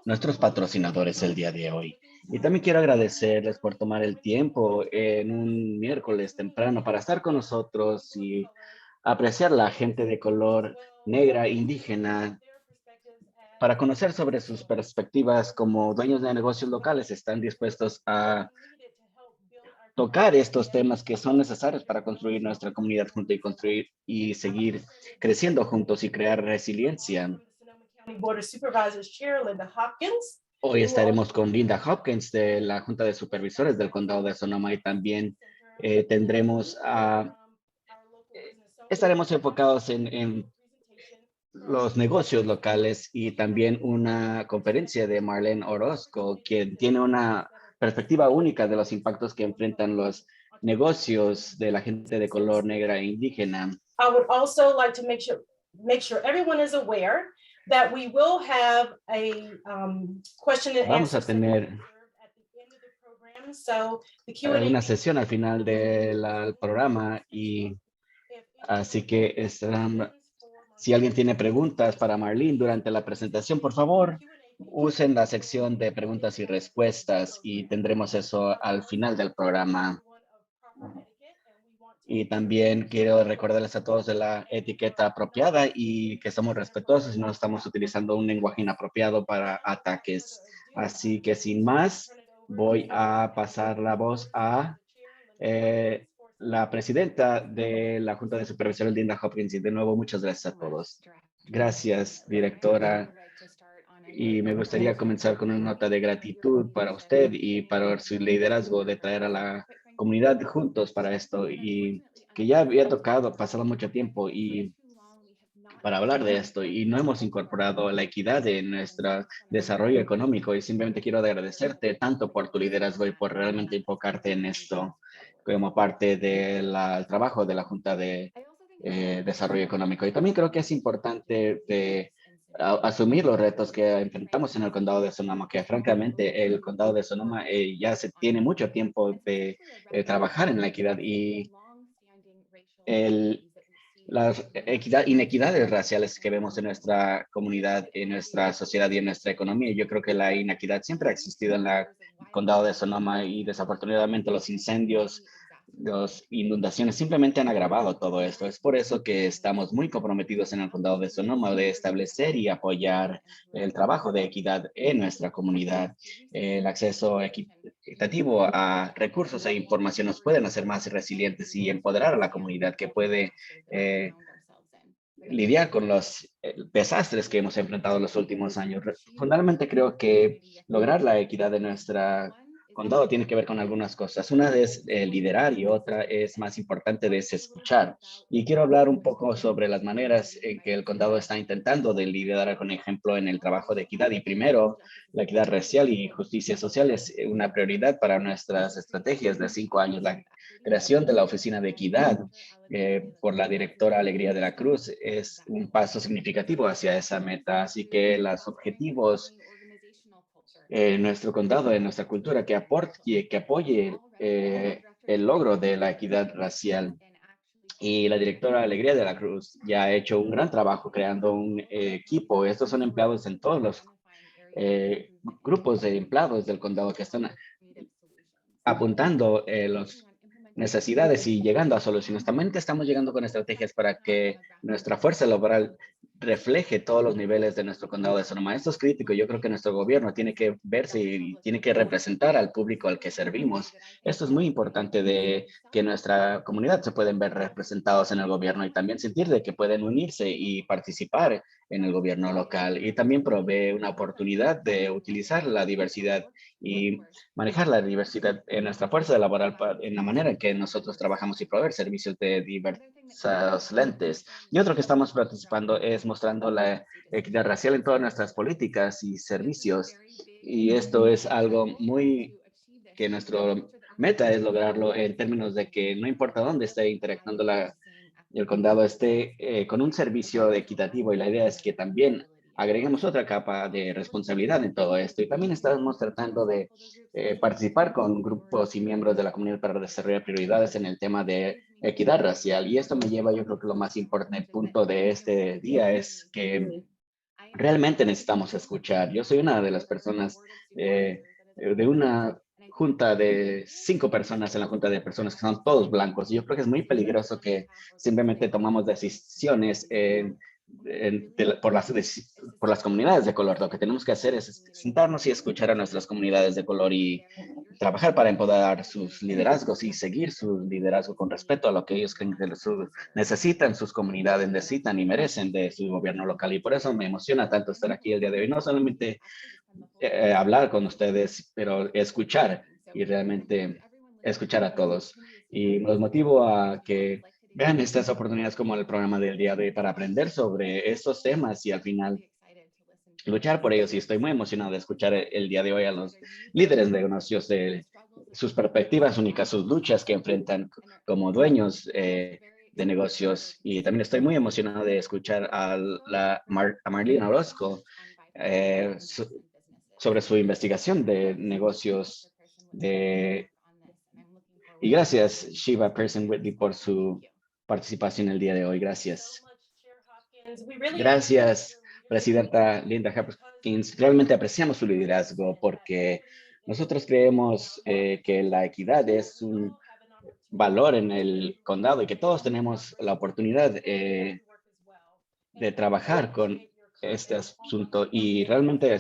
nuestros patrocinadores el día de hoy. Y también quiero agradecerles por tomar el tiempo en un miércoles temprano para estar con nosotros y apreciar la gente de color negra, indígena, para conocer sobre sus perspectivas como dueños de negocios locales. Están dispuestos a tocar estos temas que son necesarios para construir nuestra comunidad junta y construir y seguir creciendo juntos y crear resiliencia. Board of Supervisors Chair Linda Hopkins. Hoy We will also estaremos con Linda Hopkins de la Junta de Supervisores del Condado de Sonoma y también tendremos estaremos enfocados en los negocios locales y también una conferencia de Marlene Orozco, quien tiene una perspectiva única de los impactos que enfrentan los negocios de la gente de color negra e indígena. I would also like to make sure everyone is aware that we will have a question and Vamos answer a session tener at the end of the program. So the Q&A. una sesión al final del programa y así que estarán. Si alguien tiene preguntas para Marlene durante la presentación, por favor, usen la sección de preguntas y respuestas y tendremos eso al final del programa. Y también quiero recordarles a todos de la etiqueta apropiada y que somos respetuosos y no estamos utilizando un lenguaje inapropiado para ataques. Así que sin más, voy a pasar la voz a la presidenta de la Junta de Supervisores, Linda Hopkins. Y de nuevo, muchas gracias a todos. Gracias, directora. Y me gustaría comenzar con una nota de gratitud para usted y para su liderazgo de traer a la comunidad juntos para esto y que ya había tocado, pasado mucho tiempo y para hablar de esto y no hemos incorporado la equidad en nuestro desarrollo económico y simplemente quiero agradecerte tanto por tu liderazgo y por realmente enfocarte en esto como parte del trabajo de la Junta de Desarrollo Económico. Y también creo que es importante de asumir los retos que enfrentamos en el condado de Sonoma, que francamente el condado de Sonoma ya se tiene mucho tiempo de trabajar en la equidad y el, las inequidades raciales que vemos en nuestra comunidad, en nuestra sociedad y en nuestra economía. Yo creo que la inequidad siempre ha existido en el condado de Sonoma y desafortunadamente los incendios, las inundaciones simplemente han agravado todo esto. Es por eso que estamos muy comprometidos en el condado de Sonoma de establecer y apoyar el trabajo de equidad en nuestra comunidad. El acceso equitativo a recursos e información nos pueden hacer más resilientes y empoderar a la comunidad que puede eh, lidiar con los desastres que hemos enfrentado en los últimos años. Fundamentalmente creo que lograr la equidad de nuestra condado tiene que ver con algunas cosas. Una es liderar y otra es más importante es escuchar. Y quiero hablar un poco sobre las maneras en que el condado está intentando de liderar con ejemplo en el trabajo de equidad. Y primero, la equidad racial y justicia social es una prioridad para nuestras estrategias de 5 años. La creación de la Oficina de Equidad por la directora Alegría de la Cruz es un paso significativo hacia esa meta. Así que los objetivos en nuestro condado, en nuestra cultura, que aporte, que apoye el logro de la equidad racial. Y la directora Alegría de la Cruz ya ha hecho un gran trabajo creando un equipo. Estos son empleados en todos los grupos de empleados del condado que están apuntando las necesidades y llegando a soluciones. También estamos llegando con estrategias para que nuestra fuerza laboral refleje todos los niveles de nuestro condado de Sonoma. Esto es crítico. Yo creo que nuestro gobierno tiene que verse y tiene que representar al público al que servimos. Esto es muy importante de que nuestra comunidad se pueden ver representados en el gobierno y también sentir de que pueden unirse y participar en el gobierno local. Y también provee una oportunidad de utilizar la diversidad y manejar la diversidad en nuestra fuerza laboral en la manera en que nosotros trabajamos y proveer servicios de diversas lentes. Y otro que estamos participando es mostrando la equidad racial en todas nuestras políticas y servicios. Y esto es algo muy que nuestro meta es lograrlo en términos de que no importa dónde esté interactuando el condado esté con un servicio equitativo y la idea es que también agreguemos otra capa de responsabilidad en todo esto y también estamos tratando de participar con grupos y miembros de la comunidad para desarrollar prioridades en el tema de equidad racial y esto me lleva, yo creo que lo más importante punto de este día es que realmente necesitamos escuchar. Yo soy una de las personas de una junta de 5 personas en la junta de personas que son todos blancos. Y yo creo que es muy peligroso que simplemente tomamos decisiones por las comunidades de color. Lo que tenemos que hacer es sentarnos y escuchar a nuestras comunidades de color y trabajar para empoderar sus liderazgos y seguir su liderazgo con respeto a lo que ellos creen que necesitan, sus comunidades necesitan y merecen de su gobierno local. Y por eso me emociona tanto estar aquí el día de hoy. No solamente hablar con ustedes, pero escuchar y realmente escuchar a todos. Y los motivo a que vean estas oportunidades como el programa del día de hoy para aprender sobre estos temas y al final luchar por ellos. Y estoy muy emocionado de escuchar el día de hoy a los líderes de negocios, de sus perspectivas únicas, sus luchas que enfrentan como dueños de negocios. Y también estoy muy emocionado de escuchar a Marlene Orozco sobre su investigación de negocios de... Y gracias, Shiva Person Whitley, por su participación el día de hoy. Gracias. Gracias, Presidenta Linda Hopkins. Realmente apreciamos su liderazgo porque nosotros creemos que la equidad es un valor en el condado y que todos tenemos la oportunidad de trabajar con este asunto y realmente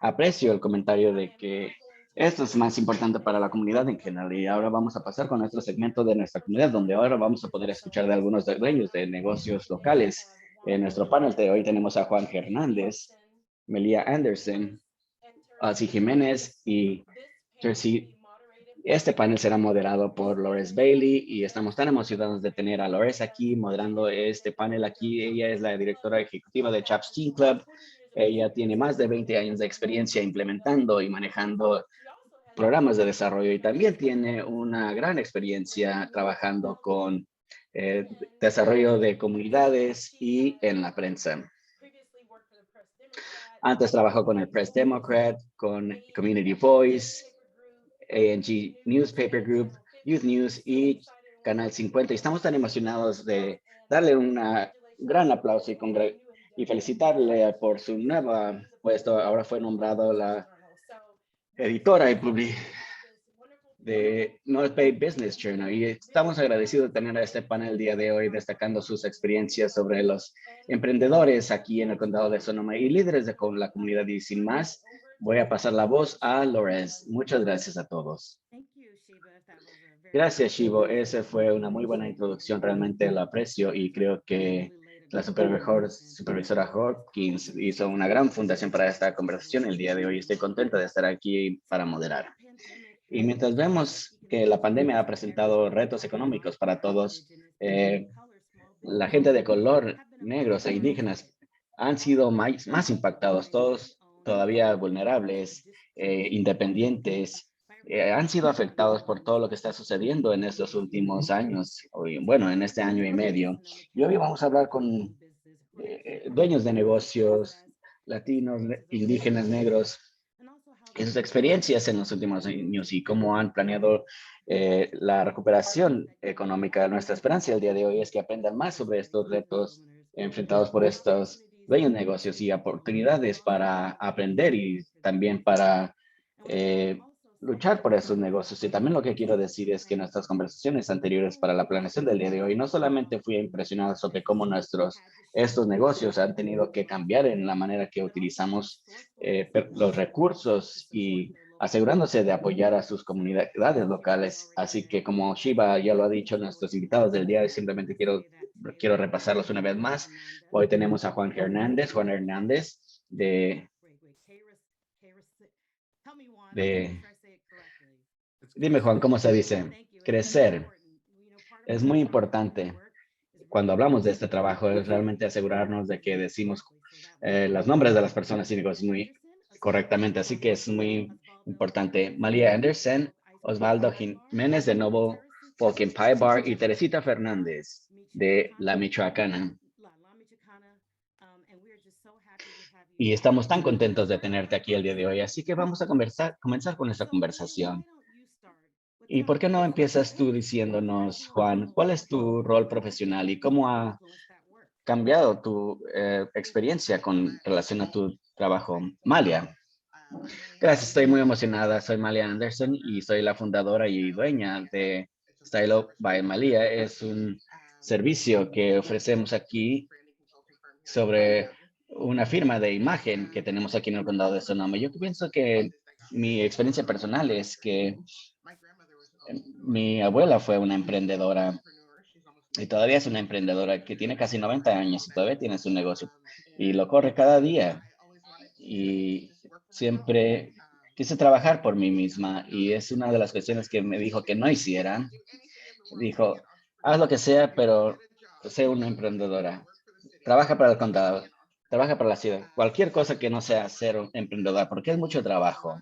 aprecio el comentario de que esto es más importante para la comunidad en general. Y ahora vamos a pasar con nuestro segmento de nuestra comunidad, donde ahora vamos a poder escuchar de algunos dueños de negocios locales. En nuestro panel de hoy tenemos a Juan Hernández, Melia Anderson, Alci Jiménez y Jersey. Este panel será moderado por Lores Bailey y estamos tan emocionados de tener a Lores aquí moderando este panel aquí. Ella es la directora ejecutiva de Chaps Teen Club. Ella tiene más de 20 años de experiencia implementando y manejando programas de desarrollo y también tiene una gran experiencia trabajando con desarrollo de comunidades y en la prensa. Antes trabajó con el Press Democrat, con Community Voice, A&G Newspaper Group, Youth News y Canal 50. Y estamos tan emocionados de darle un gran aplauso y felicitarle por su nuevo puesto. Ahora fue nombrado la editora de North Bay Business Journal y estamos agradecidos de tener a este panel el día de hoy destacando sus experiencias sobre los emprendedores aquí en el condado de Sonoma y líderes de la comunidad. Y sin más, voy a pasar la voz a Lores. Muchas gracias a todos. Gracias, Shivo. Esa fue una muy buena introducción. Realmente lo aprecio y creo que la supervisora Hopkins hizo una gran fundación para esta conversación el día de hoy. Estoy contenta de estar aquí para moderar. Y mientras vemos que la pandemia ha presentado retos económicos para todos, la gente de color, negros e indígenas han sido más impactados, todos todavía vulnerables, independientes, han sido afectados por todo lo que está sucediendo en estos últimos años, bueno, en este año y medio. Y hoy vamos a hablar con dueños de negocios, latinos, indígenas, negros, y sus experiencias en los últimos años y cómo han planeado la recuperación económica. Nuestra esperanza el día de hoy es que aprendan más sobre estos retos enfrentados por estos dueños de negocios y oportunidades para aprender y también para luchar por esos negocios. Y también lo que quiero decir es que nuestras conversaciones anteriores para la planeación del día de hoy, no solamente fui impresionado sobre cómo estos negocios han tenido que cambiar en la manera que utilizamos los recursos y asegurándose de apoyar a sus comunidades locales. Así que como Shiva ya lo ha dicho, nuestros invitados del día de hoy, simplemente quiero repasarlos una vez más. Hoy tenemos a Juan Hernández de dime Juan, ¿cómo se dice? Crecer. Es muy importante cuando hablamos de este trabajo, es realmente asegurarnos de que decimos los nombres de las personas y negocios muy correctamente. Así que es muy importante. Malia Anderson, Osvaldo Jiménez de Novo Falcon Pie Bar y Teresita Fernández de La Michoacana. Y estamos tan contentos de tenerte aquí el día de hoy. Así que vamos a comenzar con esta conversación. ¿Y por qué no empiezas tú diciéndonos, Juan, cuál es tu rol profesional y cómo ha cambiado tu experiencia con relación a tu trabajo? Malia. Gracias, estoy muy emocionada. Soy Malia Anderson y soy la fundadora y dueña de Style Up by Malia. Es un servicio que ofrecemos aquí sobre una firma de imagen que tenemos aquí en el condado de Sonoma. Yo pienso que mi experiencia personal es que mi abuela fue una emprendedora y todavía es una emprendedora que tiene casi 90 años y todavía tiene su negocio y lo corre cada día. Y siempre quise trabajar por mí misma y es una de las cuestiones que me dijo que no hiciera. Dijo, haz lo que sea, pero sé una emprendedora. Trabaja para el condado, trabaja para la ciudad. Cualquier cosa que no sea ser un emprendedor, porque es mucho trabajo.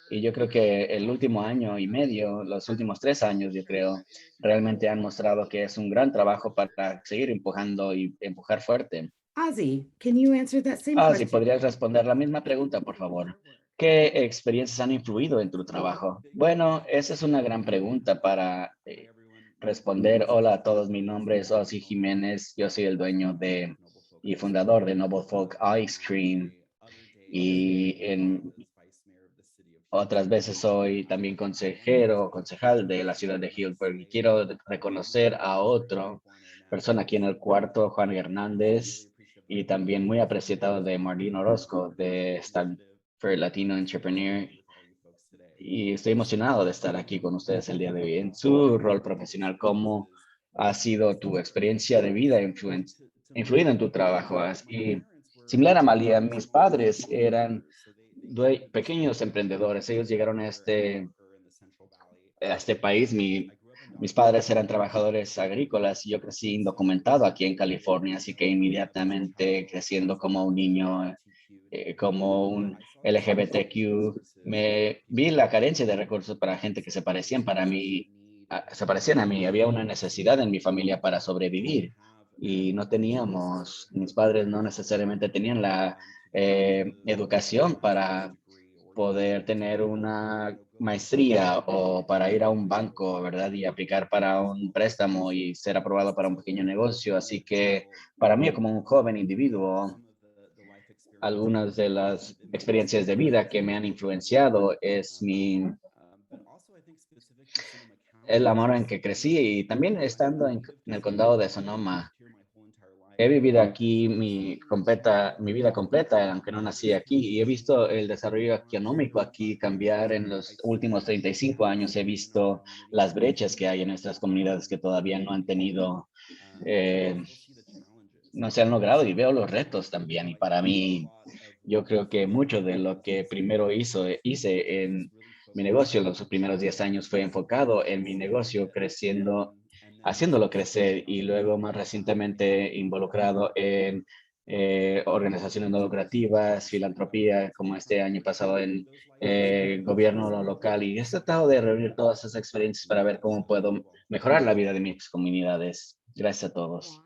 Y yo creo que el último año y medio, los últimos 3 años, yo creo, realmente han mostrado que es un gran trabajo para seguir empujando y empujar fuerte. Ozzy, can you answer that same Si question? podrías responder la misma pregunta, por favor. ¿Qué experiencias han influido en tu trabajo? Bueno, esa es una gran pregunta para responder. Hola a todos, mi nombre es Ozzy Jiménez. Yo soy el dueño de y fundador de Noble Folk Ice Cream. Y en otras veces soy también consejero, concejal de la ciudad de Hillsburg. Y quiero reconocer a otra persona aquí en el cuarto, Juan Hernández, y también muy apreciado de Marlene Orozco de Stanford Latino Entrepreneur. Y estoy emocionado de estar aquí con ustedes el día de hoy. En su rol profesional, ¿cómo ha sido tu experiencia de vida influida en tu trabajo? Y similar a Malia, mis padres eran pequeños emprendedores. Ellos llegaron a este país. Mis padres eran trabajadores agrícolas y yo crecí indocumentado aquí en California, así que inmediatamente creciendo como un niño, como un LGBTQ, me vi la carencia de recursos para gente que se parecían para mí, se parecían a mí. Había una necesidad en mi familia para sobrevivir y no teníamos, mis padres no necesariamente tenían la educación para poder tener una maestría o para ir a un banco, ¿verdad? Y aplicar para un préstamo y ser aprobado para un pequeño negocio. Así que para mí como un joven individuo, algunas de las experiencias de vida que me han influenciado es el amor en que crecí y también estando en el condado de Sonoma. He vivido aquí mi vida completa, aunque no nací aquí, y he visto el desarrollo económico aquí cambiar en los últimos 35 años. He visto las brechas que hay en nuestras comunidades que todavía no han tenido, eh, no se han logrado y veo los retos también. Y para mí, yo creo que mucho de lo que primero hice en mi negocio los primeros 10 años fue enfocado en mi negocio, creciendo, haciéndolo crecer y luego más recientemente involucrado en organizaciones no lucrativas, filantropía, como este año pasado en gobierno local. Y he tratado de reunir todas esas experiencias para ver cómo puedo mejorar la vida de mis comunidades. Gracias a todos.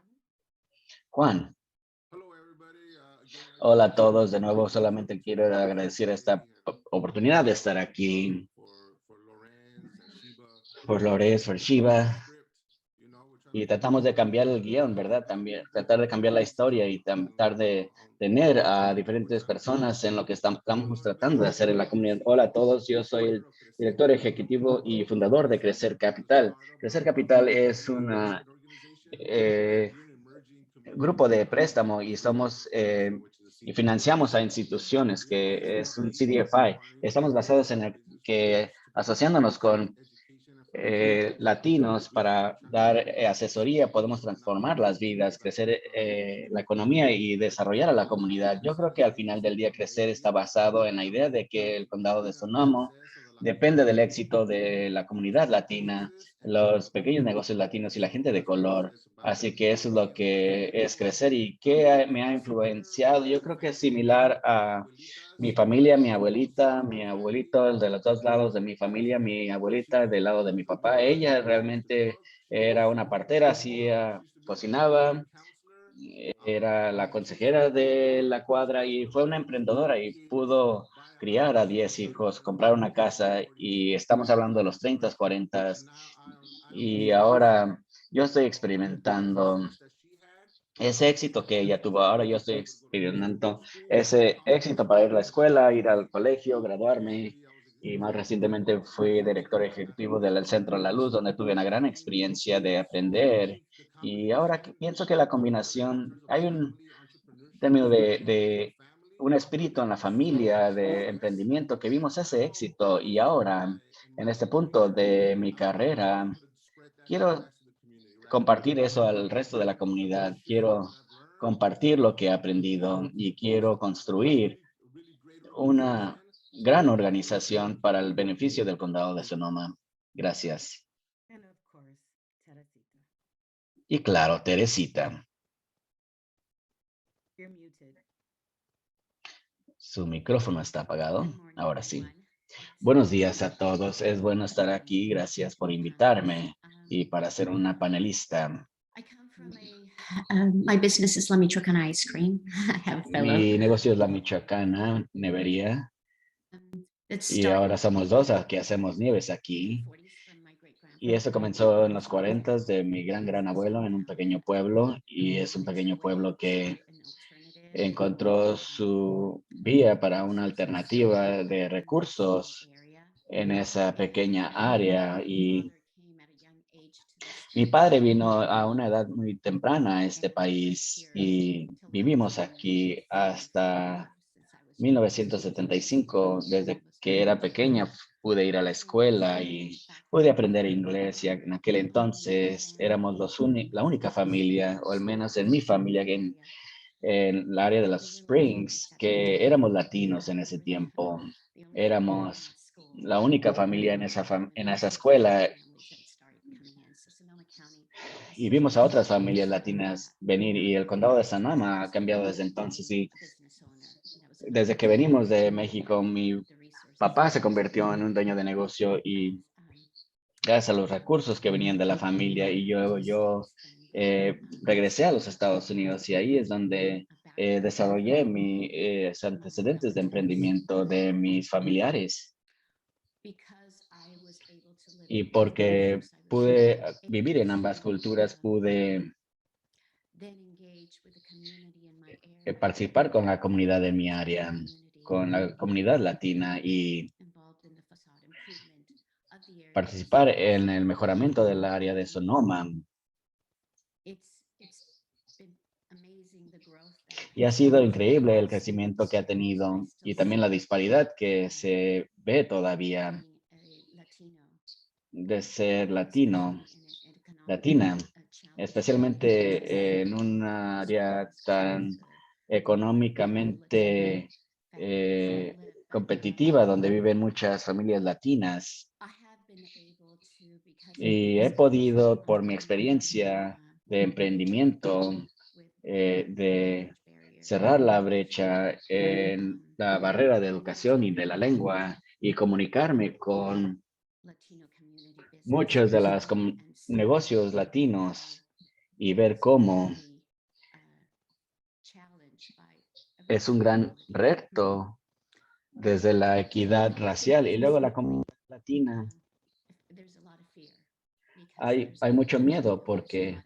Juan. Hola a todos, de nuevo solamente quiero agradecer esta oportunidad de estar aquí por Lores, por Shiva, y tratamos de cambiar el guión, ¿verdad? También tratar de cambiar la historia y tratar de tener a diferentes personas en lo que estamos tratando de hacer en la comunidad. Hola a todos, yo soy el director ejecutivo y fundador de Crecer Capital. Crecer Capital es una grupo de préstamo y somos y financiamos a instituciones que es un CDFI. Estamos basados en el que asociándonos con latinos para dar asesoría, podemos transformar las vidas, crecer la economía y desarrollar a la comunidad. Yo creo que al final del día crecer está basado en la idea de que el condado de Sonoma depende del éxito de la comunidad latina, los pequeños negocios latinos y la gente de color. Así que eso es lo que es crecer y qué me ha influenciado. Yo creo que es similar a mi familia, mi abuelito, el de los dos lados de mi familia, mi abuelita del lado de mi papá. Ella realmente era una partera, hacía, cocinaba, era la consejera de la cuadra y fue una emprendedora y pudo criar a 10 hijos, comprar una casa y estamos hablando de los 30, 40 y ahora yo estoy experimentando ese éxito que ella tuvo, ahora yo estoy experimentando ese éxito para ir a la escuela, ir al colegio, graduarme. Y más recientemente fui director ejecutivo del Centro La Luz, donde tuve una gran experiencia de aprender. Y ahora pienso que la combinación, hay un término de un espíritu en la familia de emprendimiento que vimos ese éxito. Y ahora, en este punto de mi carrera, quiero compartir eso al resto de la comunidad. Quiero compartir lo que he aprendido y quiero construir una gran organización para el beneficio del condado de Sonoma. Gracias. And of course, Teresita, Y claro, Teresita, you're muted. su micrófono está apagado. Good morning, Ahora sí. everyone. Buenos días a todos. Es bueno estar aquí. Gracias por invitarme y para ser una panelista. I come from my business is La Michoacana Ice Cream. I have a fellow. Mi negocio es la Michoacana Nevería It y ahora started somos dos que hacemos nieves aquí. 40s from my great-grandfather. Y eso comenzó en los 40 de mi gran abuelo en un pequeño pueblo, y es un pequeño pueblo que encontró su vía para una alternativa de recursos en esa pequeña área. Y mi padre vino a una edad muy temprana a este país y vivimos aquí hasta 1975. Desde que era pequeña pude ir a la escuela y pude aprender inglés, y en aquel entonces éramos la única familia, o al menos en mi familia, en el área de los Springs, que éramos latinos en ese tiempo. Éramos la única familia en esa escuela, y vimos a otras familias latinas venir, y el condado de Sonoma ha cambiado desde entonces. Y desde que venimos de México, mi papá se convirtió en un dueño de negocio, y gracias a los recursos que venían de la familia, y yo regresé a los Estados Unidos, y ahí es donde desarrollé mis antecedentes de emprendimiento de mis familiares. Y porque pude vivir en ambas culturas, pude participar con la comunidad de mi área, con la comunidad latina, y participar en el mejoramiento del área de Sonoma. Y ha sido increíble el crecimiento que ha tenido, y también la disparidad que se ve todavía de ser latina, especialmente en un área tan económicamente competitiva, donde viven muchas familias latinas. Y he podido, por mi experiencia de emprendimiento, de cerrar la brecha en la barrera de educación y de la lengua, y comunicarme con muchos de los negocios latinos, y ver cómo es un gran reto desde la equidad racial. Y luego la comunidad latina, hay mucho miedo porque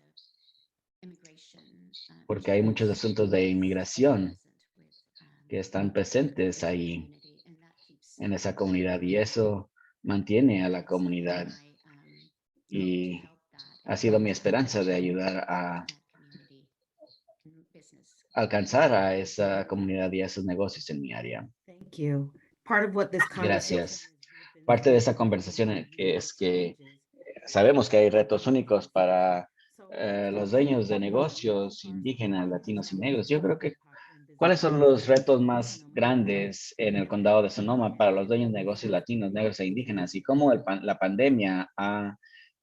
hay muchos asuntos de inmigración que están presentes ahí en esa comunidad, y eso mantiene a la comunidad. Y ha sido mi esperanza de ayudar a alcanzar a esa comunidad y a esos negocios en mi área. Thank you. Part of what this conversation Gracias. has been Parte de esa conversación es que sabemos que hay retos únicos para los dueños de negocios indígenas, latinos y negros. Yo creo que, ¿cuáles son los retos más grandes en el condado de Sonoma para los dueños de negocios latinos, negros e indígenas, y cómo la pandemia ha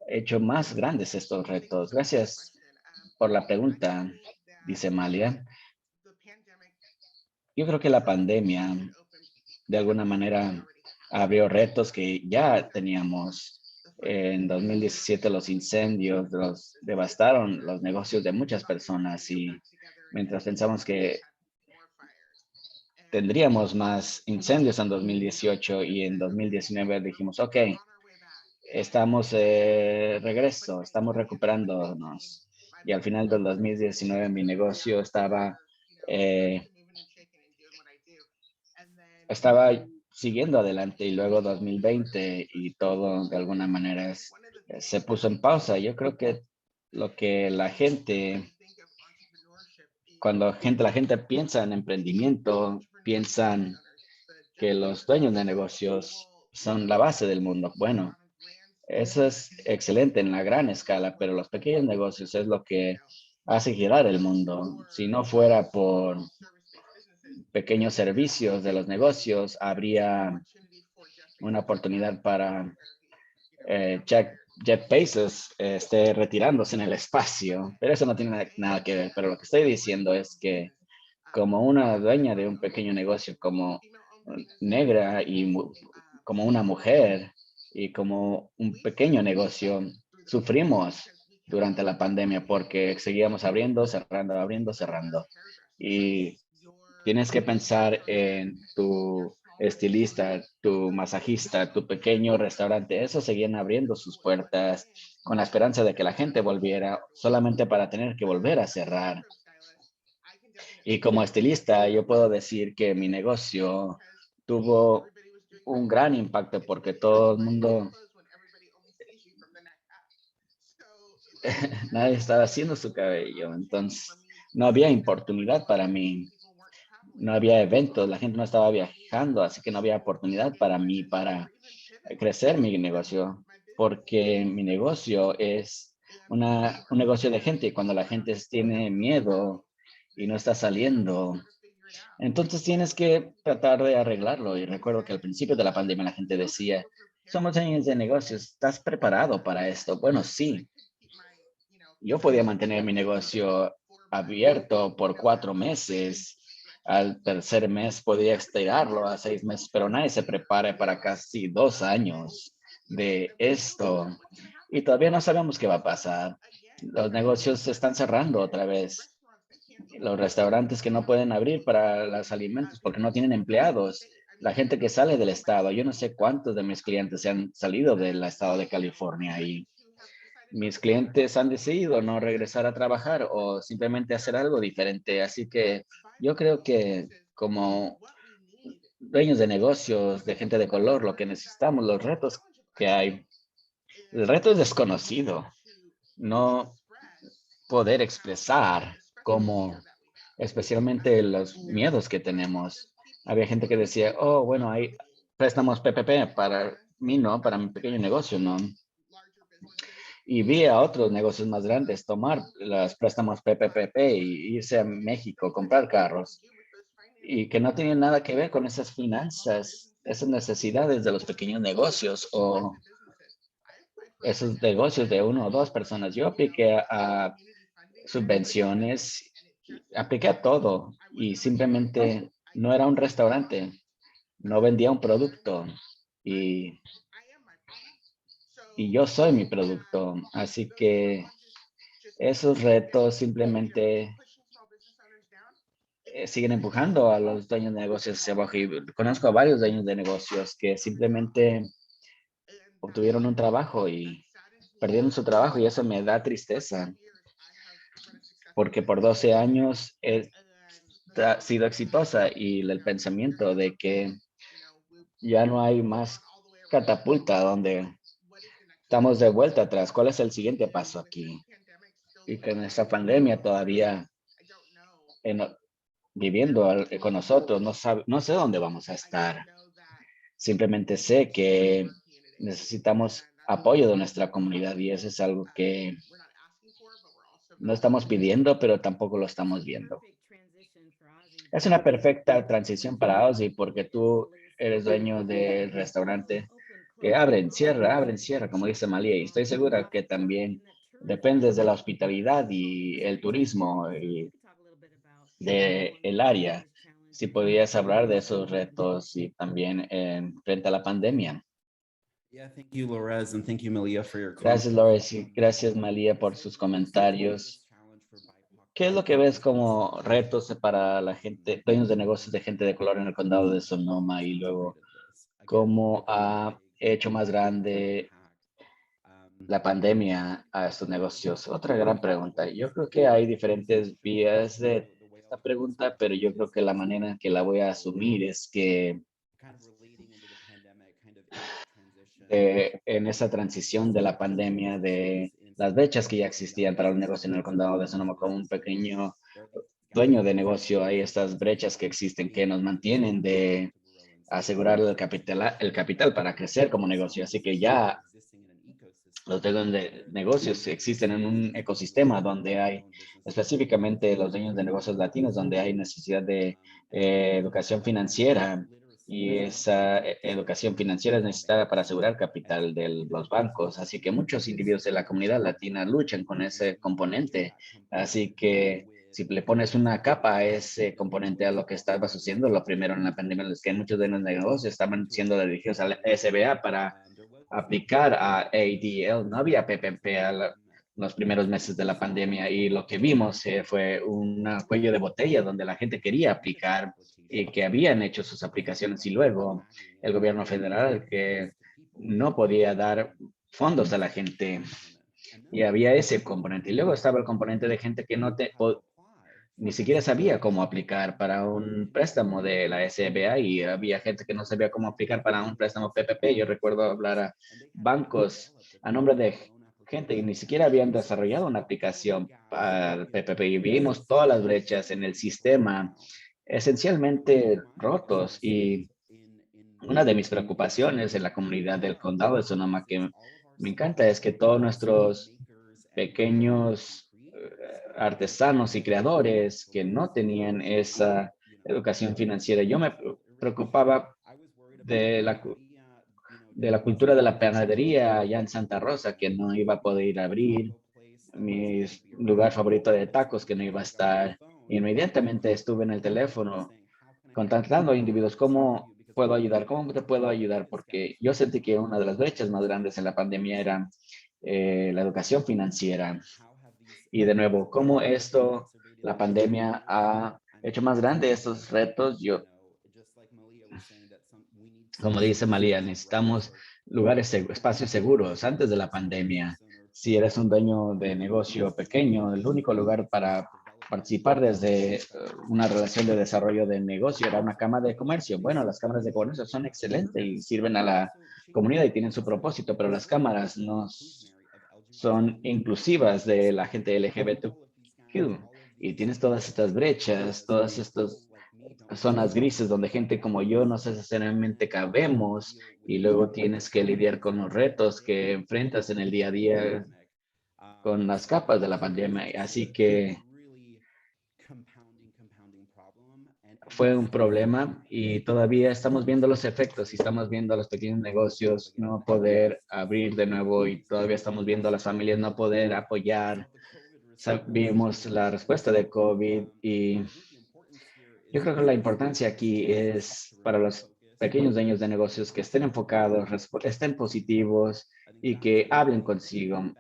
hecho más grandes estos retos? Gracias por la pregunta, dice Malia. Yo creo que la pandemia, de alguna manera, abrió retos que ya teníamos. En 2017 los incendios devastaron los negocios de muchas personas, y mientras pensamos que tendríamos más incendios en 2018, y en 2019 dijimos, ok, estamos regreso, estamos recuperándonos. Y al final del 2019 mi negocio estaba siguiendo adelante y luego 2020 y todo de alguna manera se puso en pausa. Yo creo que lo que cuando la gente piensa en emprendimiento, piensan que los dueños de negocios son la base del mundo. Bueno, eso es excelente en la gran escala, pero los pequeños negocios es lo que hace girar el mundo. Si no fuera por pequeños servicios de los negocios, habría una oportunidad para Jeff Bezos esté retirándose en el espacio, pero eso no tiene nada que ver. Pero lo que estoy diciendo es que como una dueña de un pequeño negocio, como negra y como una mujer y como un pequeño negocio, sufrimos durante la pandemia porque seguíamos abriendo, cerrando, abriendo, cerrando. Y tienes que pensar en tu estilista, tu masajista, tu pequeño restaurante. Esos seguían abriendo sus puertas con la esperanza de que la gente volviera solamente para tener que volver a cerrar. Y como estilista, yo puedo decir que mi negocio tuvo un gran impacto porque todo el mundo, nadie estaba haciendo su cabello, entonces no había oportunidad para mí, no había eventos, la gente no estaba viajando, así que no había oportunidad para mí para crecer mi negocio, porque mi negocio es un negocio de gente y cuando la gente tiene miedo y no está saliendo, entonces tienes que tratar de arreglarlo. Y recuerdo que al principio de la pandemia la gente decía, somos dueños de negocios, ¿estás preparado para esto? Bueno, sí, yo podía mantener mi negocio abierto por 4 meses. Al tercer mes podía estirarlo a 6 meses, pero nadie se prepara para casi 2 años de esto. Y todavía no sabemos qué va a pasar. Los negocios se están cerrando otra vez. Los restaurantes que no pueden abrir para los alimentos porque no tienen empleados. La gente que sale del estado. Yo no sé cuántos de mis clientes se han salido del estado de California y mis clientes han decidido no regresar a trabajar o simplemente hacer algo diferente. Así que yo creo que como dueños de negocios, de gente de color, lo que necesitamos, los retos que hay, el reto es desconocido. No poder expresar cómo, especialmente los miedos que tenemos. Había gente que decía, oh, bueno, hay préstamos PPP para mí, ¿no? Para mi pequeño negocio, ¿no? Y vi a otros negocios más grandes tomar los préstamos PPP y irse a México, comprar carros y que no tienen nada que ver con esas finanzas, esas necesidades de los pequeños negocios o esos negocios de uno o dos personas. Yo apliqué a subvenciones, apliqué a todo y simplemente no era un restaurante, no vendía un producto y, y yo soy mi producto. Así que esos retos simplemente siguen empujando a los dueños de negocios hacia abajo y conozco a varios dueños de negocios que simplemente obtuvieron un trabajo y perdieron su trabajo y eso me da tristeza porque por 12 años ha sido exitosa y el pensamiento de que ya no hay más catapulta donde estamos de vuelta atrás. ¿Cuál es el siguiente paso aquí? Y que nuestra pandemia todavía en- viviendo con nosotros, no sé dónde vamos a estar. Simplemente sé que necesitamos apoyo de nuestra comunidad y eso es algo que no estamos pidiendo, pero tampoco lo estamos viendo. Es una perfecta transición para Ozzy porque tú eres dueño del restaurante que abre, cierra, como dice Malia, y estoy segura que también dependes de la hospitalidad y el turismo y de el área. Si podías hablar de esos retos y también frente a la pandemia. Yeah, thank you, Lorez, and thank you, Malia, for your Gracias, Lores, y gracias, Malia, por sus comentarios. ¿Qué es lo que ves como retos para la gente, dueños de negocios de gente de color en el condado de Sonoma y luego cómo ha hecho más grande la pandemia a estos negocios? Otra gran pregunta. Yo creo que hay diferentes vías de esta pregunta, pero yo creo que la manera en que la voy a asumir es que en esa transición de la pandemia, de las brechas que ya existían para los negocios en el condado de Sonoma, como un pequeño dueño de negocio, hay estas brechas que existen que nos mantienen de asegurar el capital para crecer como negocio. Así que ya los dueños de negocios existen en un ecosistema donde hay específicamente los dueños de negocios latinos, donde hay necesidad de educación financiera y esa educación financiera es necesitada para asegurar capital de los bancos. Así que muchos individuos de la comunidad latina luchan con ese componente. Así que si le pones una capa a ese componente a lo que estaba sucediendo, lo primero en la pandemia es que muchos de los negocios estaban siendo dirigidos al SBA para aplicar a ADL. No había PPP los primeros meses de la pandemia y lo que vimos fue un cuello de botella donde la gente quería aplicar y que habían hecho sus aplicaciones y luego el gobierno federal que no podía dar fondos a la gente y había ese componente. Y luego estaba el componente de gente que ni siquiera sabía cómo aplicar para un préstamo de la SBA y había gente que no sabía cómo aplicar para un préstamo PPP. Yo recuerdo hablar a bancos a nombre de gente que ni siquiera habían desarrollado una aplicación para el PPP y vimos todas las brechas en el sistema esencialmente rotos y una de mis preocupaciones en la comunidad del condado de Sonoma que me encanta es que todos nuestros pequeños artesanos y creadores que no tenían esa educación financiera. Yo me preocupaba de de la cultura de la panadería allá en Santa Rosa, que no iba a poder abrir, mi lugar favorito de tacos, que no iba a estar. Inmediatamente estuve en el teléfono contactando a individuos, ¿cómo puedo ayudar? ¿Cómo te puedo ayudar? Porque yo sentí que una de las brechas más grandes en la pandemia era la educación financiera. Y de nuevo, ¿cómo la pandemia ha hecho más grande estos retos? Como dice María, necesitamos espacios seguros antes de la pandemia. Si eres un dueño de negocio pequeño, el único lugar para participar desde una relación de desarrollo de negocio era una cámara de comercio. Bueno, las cámaras de comercio son excelentes y sirven a la comunidad y tienen su propósito, pero las cámaras no son inclusivas de la gente LGBTQ. Y tienes todas estas brechas, todas estas zonas grises donde gente como yo no necesariamente cabemos y luego tienes que lidiar con los retos que enfrentas en el día a día con las capas de la pandemia. Así que fue un problema y todavía estamos viendo los efectos y estamos viendo a los pequeños negocios no poder abrir de nuevo y todavía estamos viendo a las familias no poder apoyar. Vimos la respuesta de COVID y yo creo que la importancia aquí es para los pequeños dueños de negocios que estén enfocados, estén positivos y que hablen consigo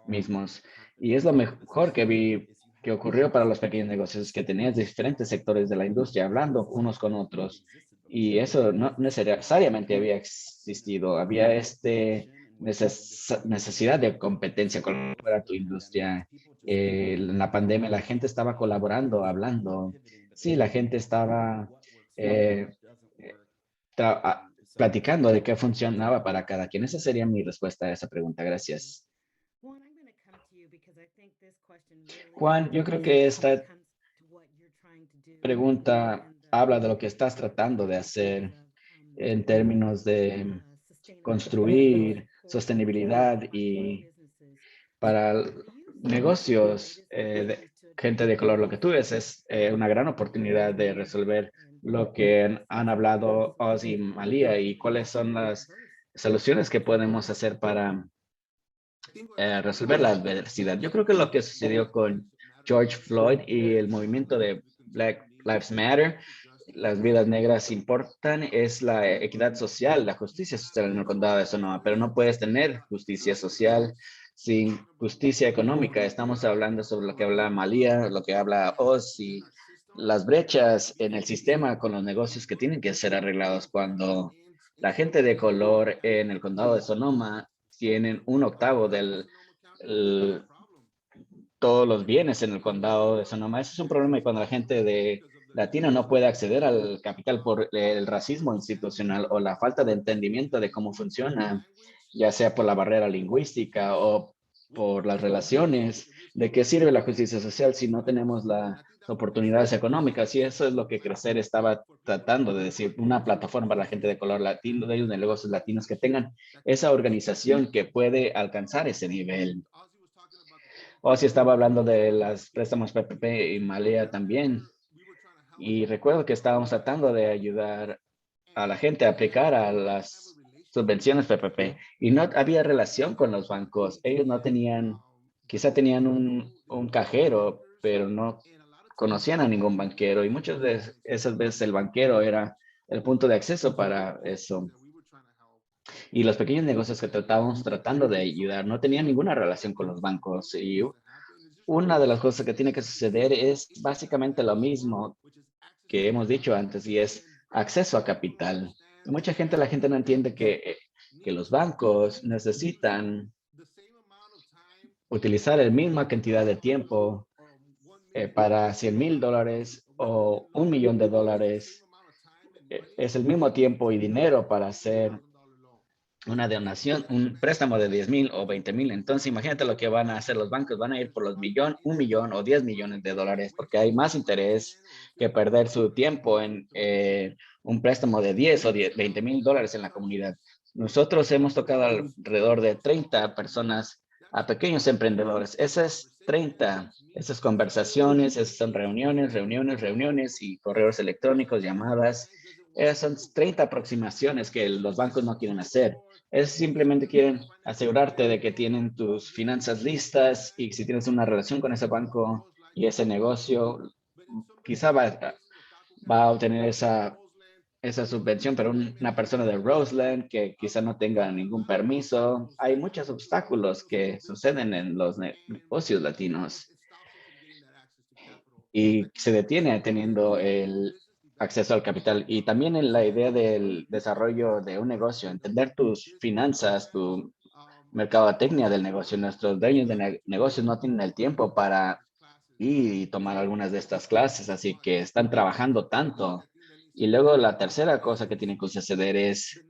mismos. Y es lo mejor que vi que ocurrió para los pequeños negocios, que tenías diferentes sectores de la industria hablando unos con otros. Y eso no necesariamente había existido. Había necesidad de competencia con tu industria. En la pandemia la gente estaba colaborando, hablando. Sí, la gente estaba eh, platicando de qué funcionaba para cada quien. Esa sería mi respuesta a esa pregunta. Gracias. Juan, yo creo que esta pregunta habla de lo que estás tratando de hacer en términos de construir sostenibilidad y para negocios de gente de color, lo que tú ves es una gran oportunidad de resolver lo que han hablado Oz y Malia y cuáles son las soluciones que podemos hacer para resolver la adversidad. Yo creo que lo que sucedió con George Floyd y el movimiento de Black Lives Matter, las vidas negras importan, es la equidad social, la justicia social en el condado de Sonoma, pero no puedes tener justicia social sin justicia económica. Estamos hablando sobre lo que habla Malia, lo que habla Oz y las brechas en el sistema con los negocios que tienen que ser arreglados cuando la gente de color en el condado de Sonoma tienen 1/8 todos los bienes en el condado de Sonoma. Ese es un problema y cuando la gente de latina no puede acceder al capital por el racismo institucional o la falta de entendimiento de cómo funciona, ya sea por la barrera lingüística o por las relaciones. ¿De qué sirve la justicia social si no tenemos las oportunidades económicas? Y eso es lo que Crecer estaba tratando de decir, una plataforma para la gente de color latino, de negocios latinos que tengan esa organización que puede alcanzar ese nivel. O si estaba hablando de las préstamos PPP y Malea también. Y recuerdo que estábamos tratando de ayudar a la gente a aplicar a las subvenciones PPP y no había relación con los bancos. Ellos no tenían, quizá tenían un cajero, pero no conocían a ningún banquero y muchas de esas veces el banquero era el punto de acceso para eso. Y los pequeños negocios que tratábamos tratando de ayudar no tenían ninguna relación con los bancos. Y una de las cosas que tiene que suceder es básicamente lo mismo que hemos dicho antes y es acceso a capital. Mucha gente, la gente no entiende que los bancos necesitan utilizar la misma cantidad de tiempo para $100,000 o $1,000,000. Es el mismo tiempo y dinero para hacer una donación, un préstamo de 10,000 o 20,000. Entonces, imagínate lo que van a hacer los bancos. Van a ir por los 1,000,000 o 10 millones de dólares porque hay más interés que perder su tiempo en un préstamo de 10 o 20,000 dólares en la comunidad. Nosotros hemos tocado alrededor de 30 personas a pequeños emprendedores. Esas 30, esas conversaciones, esas son reuniones y correos electrónicos, llamadas. Esas son 30 aproximaciones que los bancos no quieren hacer. Es simplemente quieren asegurarte de que tienen tus finanzas listas y si tienes una relación con ese banco y ese negocio, quizá va a obtener esa subvención, pero una persona de Roseland que quizá no tenga ningún permiso. Hay muchos obstáculos que suceden en los negocios latinos y se detiene teniendo el acceso al capital y también en la idea del desarrollo de un negocio, entender tus finanzas, tu mercadotecnia del negocio. Nuestros dueños de negocios no tienen el tiempo para ir y tomar algunas de estas clases, así que están trabajando tanto. Y luego la tercera cosa que tiene que suceder es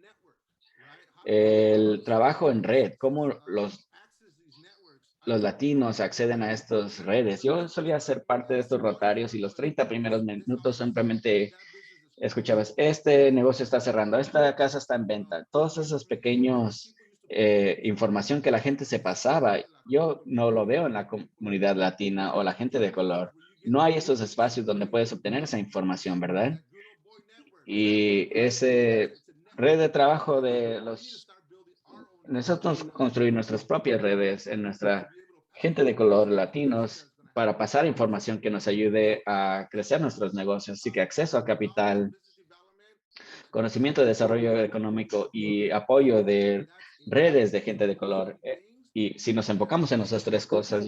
el trabajo en red, cómo los latinos acceden a estas redes. Yo solía ser parte de estos rotarios y los 30 primeros minutos simplemente escuchabas, este negocio está cerrando, esta casa está en venta. Todos esos pequeños información que la gente se pasaba, yo no lo veo en la comunidad latina o la gente de color. No hay esos espacios donde puedes obtener esa información, ¿verdad? Y ese red de trabajo de nosotros construir nuestras propias redes en nuestra gente de color latinos para pasar información que nos ayude a crecer nuestros negocios. Así que acceso a capital, conocimiento de desarrollo económico y apoyo de redes de gente de color. Y si nos enfocamos en esas tres cosas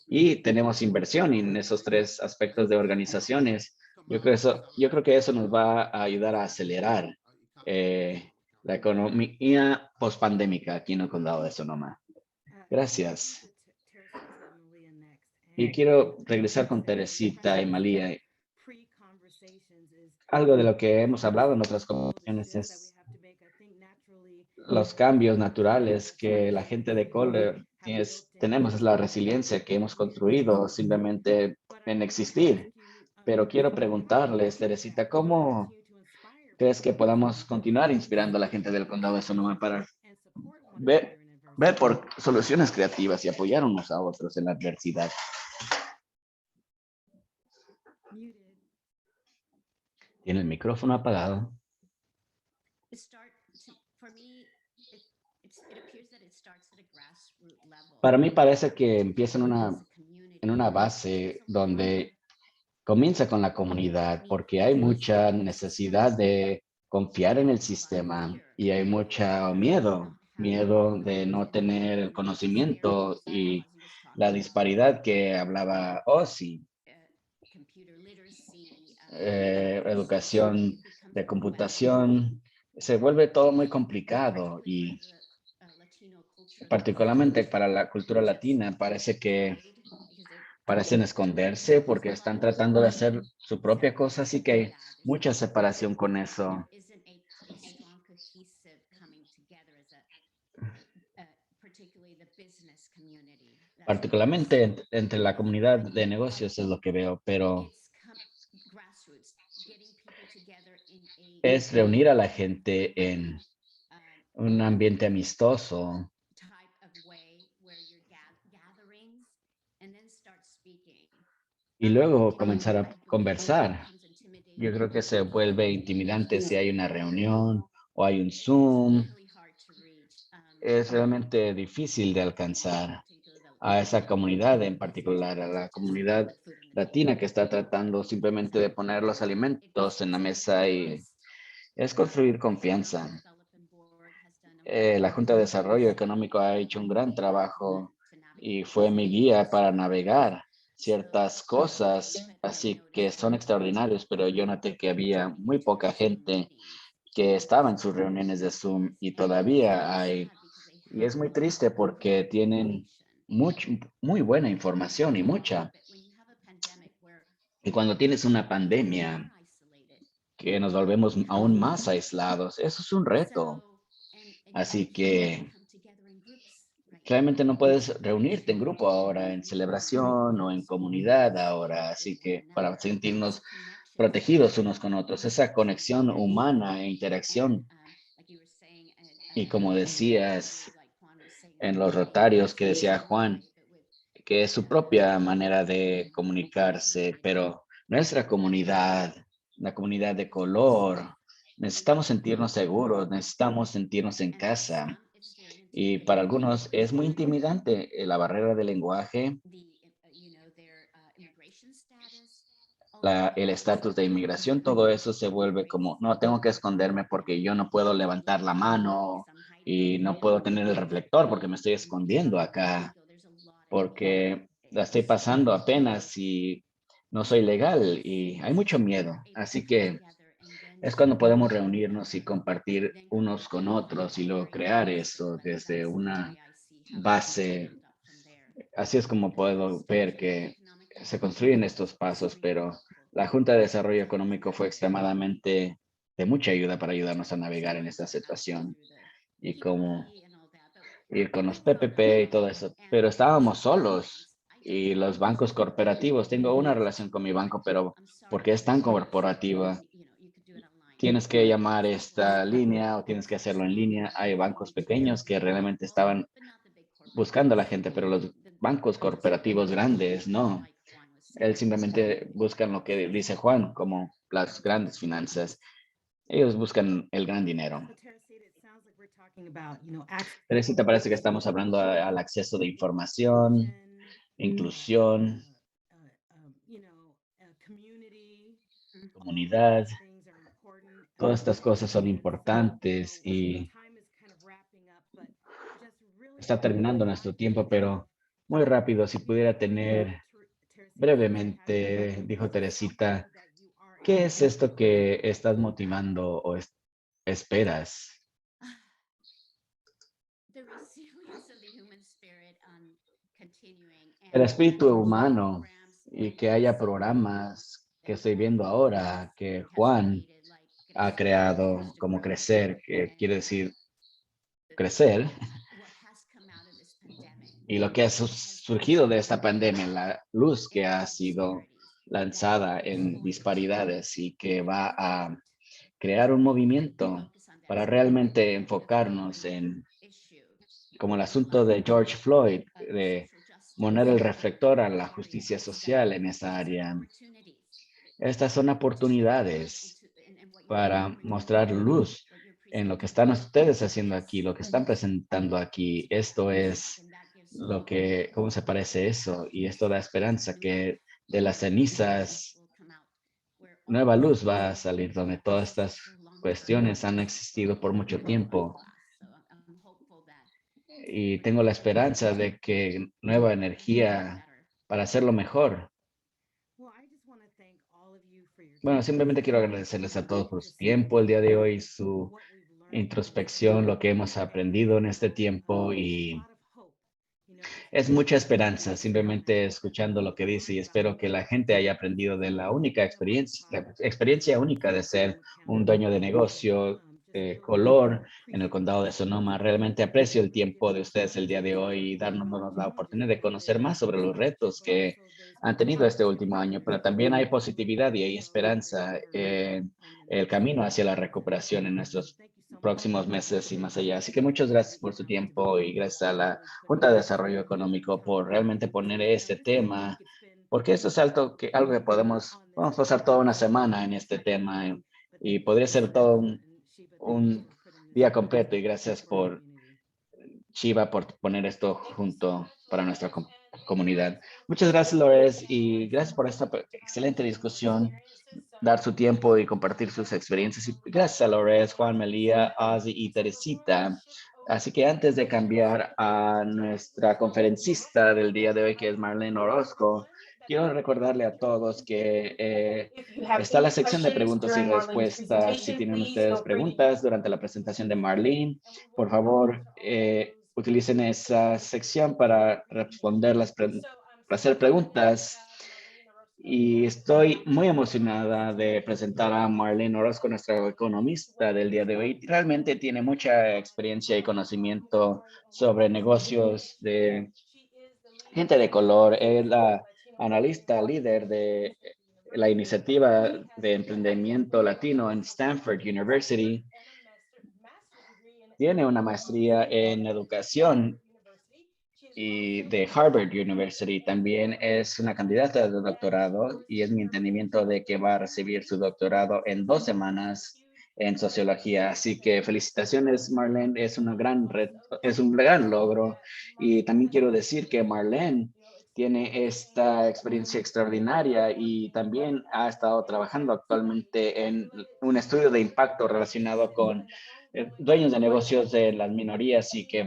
y tenemos inversión en esos tres aspectos de organizaciones, yo creo que eso nos va a ayudar a acelerar la economía post-pandémica aquí en el condado de Sonoma. Gracias. Y quiero regresar con Teresita y Malía. Algo de lo que hemos hablado en otras conversaciones es los cambios naturales que la gente de color tenemos, es la resiliencia que hemos construido simplemente en existir. Pero quiero preguntarles, Teresita, ¿cómo crees que podamos continuar inspirando a la gente del condado de Sonoma para ver por soluciones creativas y apoyar unos a otros en la adversidad? Tiene el micrófono apagado. Para mí parece que empieza en una base donde comienza con la comunidad, porque hay mucha necesidad de confiar en el sistema y hay mucho miedo de no tener el conocimiento y la disparidad que hablaba Ozzy. Educación de computación, se vuelve todo muy complicado y particularmente para la cultura latina, parece que parecen esconderse porque están tratando de hacer su propia cosa, así que hay mucha separación con eso. Particularmente entre la comunidad de negocios es lo que veo, pero es reunir a la gente en un ambiente amistoso y luego comenzar a conversar. Yo creo que se vuelve intimidante si hay una reunión o hay un Zoom. Es realmente difícil de alcanzar a esa comunidad en particular, a la comunidad latina que está tratando simplemente de poner los alimentos en la mesa y es construir confianza. La Junta de Desarrollo Económico ha hecho un gran trabajo y fue mi guía para navegar ciertas cosas, así que son extraordinarios, pero yo noté que había muy poca gente que estaba en sus reuniones de Zoom y todavía hay, y es muy triste porque tienen muy buena información y mucha. Y cuando tienes una pandemia que nos volvemos aún más aislados, eso es un reto. Así que realmente no puedes reunirte en grupo ahora, en celebración o en comunidad ahora, así que para sentirnos protegidos unos con otros, esa conexión humana e interacción. Y como decías en los rotarios que decía Juan, que es su propia manera de comunicarse, pero nuestra comunidad, la comunidad de color, necesitamos sentirnos seguros, necesitamos sentirnos en casa. Y para algunos es muy intimidante la barrera del lenguaje, el estatus de inmigración, todo eso se vuelve como, no, tengo que esconderme porque yo no puedo levantar la mano y no puedo tener el reflector porque me estoy escondiendo acá, porque la estoy pasando apenas y no soy legal y hay mucho miedo. Así que es cuando podemos reunirnos y compartir unos con otros y luego crear eso desde una base. Así es como puedo ver que se construyen estos pasos, pero la Junta de Desarrollo Económico fue extremadamente de mucha ayuda para ayudarnos a navegar en esta situación y cómo ir con los PPP y todo eso. Pero estábamos solos y los bancos corporativos. Tengo una relación con mi banco, pero porque es tan corporativa, tienes que llamar esta línea o tienes que hacerlo en línea. Hay bancos pequeños que realmente estaban buscando a la gente, pero los bancos corporativos grandes, no. Él simplemente buscan lo que dice Juan, como las grandes finanzas. Ellos buscan el gran dinero. So Teresita, it sounds like we're talking about, access Pero sí te parece que estamos hablando al acceso de información, inclusión, community. comunidad. These things are important. Todas estas cosas son importantes y Time is kind of wrapping up, but just really está terminando nuestro tiempo, pero muy rápido, si pudiera tener brevemente, dijo Teresita, ¿qué es esto que estás motivando o esperas? El espíritu humano y que haya programas que estoy viendo ahora que Juan ha creado como crecer, que quiere decir crecer, y lo que ha surgido de esta pandemia, la luz que ha sido lanzada en disparidades y que va a crear un movimiento para realmente enfocarnos en, como el asunto de George Floyd, de poner el reflector a la justicia social en esa área. Estas son oportunidades para mostrar luz en lo que están ustedes haciendo aquí, lo que están presentando aquí. Esto es lo que, ¿cómo se parece eso? Y esto da esperanza que de las cenizas nueva luz va a salir, donde todas estas cuestiones han existido por mucho tiempo. Y tengo la esperanza de que nueva energía para hacerlo mejor. Bueno, simplemente quiero agradecerles a todos por su tiempo el día de hoy, su introspección, lo que hemos aprendido en este tiempo y es mucha esperanza simplemente escuchando lo que dice y espero que la gente haya aprendido de la única experiencia, la experiencia única de ser un dueño de negocio de color en el condado de Sonoma. Realmente aprecio el tiempo de ustedes el día de hoy y darnos la oportunidad de conocer más sobre los retos que han tenido este último año, pero también hay positividad y hay esperanza en el camino hacia la recuperación en nuestros próximos meses y más allá. Así que muchas gracias por su tiempo y gracias a la Junta de Desarrollo Económico por realmente poner este tema, porque esto es algo que podemos pasar toda una semana en este tema y podría ser todo un día completo y gracias por Shiva por poner esto junto para nuestra comunidad. Muchas gracias, Lores, y gracias por esta excelente discusión, dar su tiempo y compartir sus experiencias. Y gracias a Lores, Juan, Melía, Ozzy y Teresita. Así que antes de cambiar a nuestra conferencista del día de hoy, que es Marlene Orozco, quiero recordarle a todos que If you have está la any sección de questions preguntas y during Marlene's respuestas. Si presentation, tienen please ustedes feel free to use preguntas durante la presentación de Marlene, por favor, utilicen esa sección para responder para hacer preguntas. Y estoy muy emocionada de presentar a Marlene Orozco, nuestra economista del día de hoy. Realmente tiene mucha experiencia y conocimiento sobre negocios de gente de color. Es la analista líder de la iniciativa de emprendimiento latino en Stanford University. Tiene una maestría en educación y de Harvard University. También es una candidata de doctorado y es mi entendimiento de que va a recibir su doctorado en 2 semanas en sociología. Así que felicitaciones, Marlene. Es una gran reto, es un gran logro. Y también quiero decir que Marlene tiene esta experiencia extraordinaria y también ha estado trabajando actualmente en un estudio de impacto relacionado con dueños de negocios de las minorías y que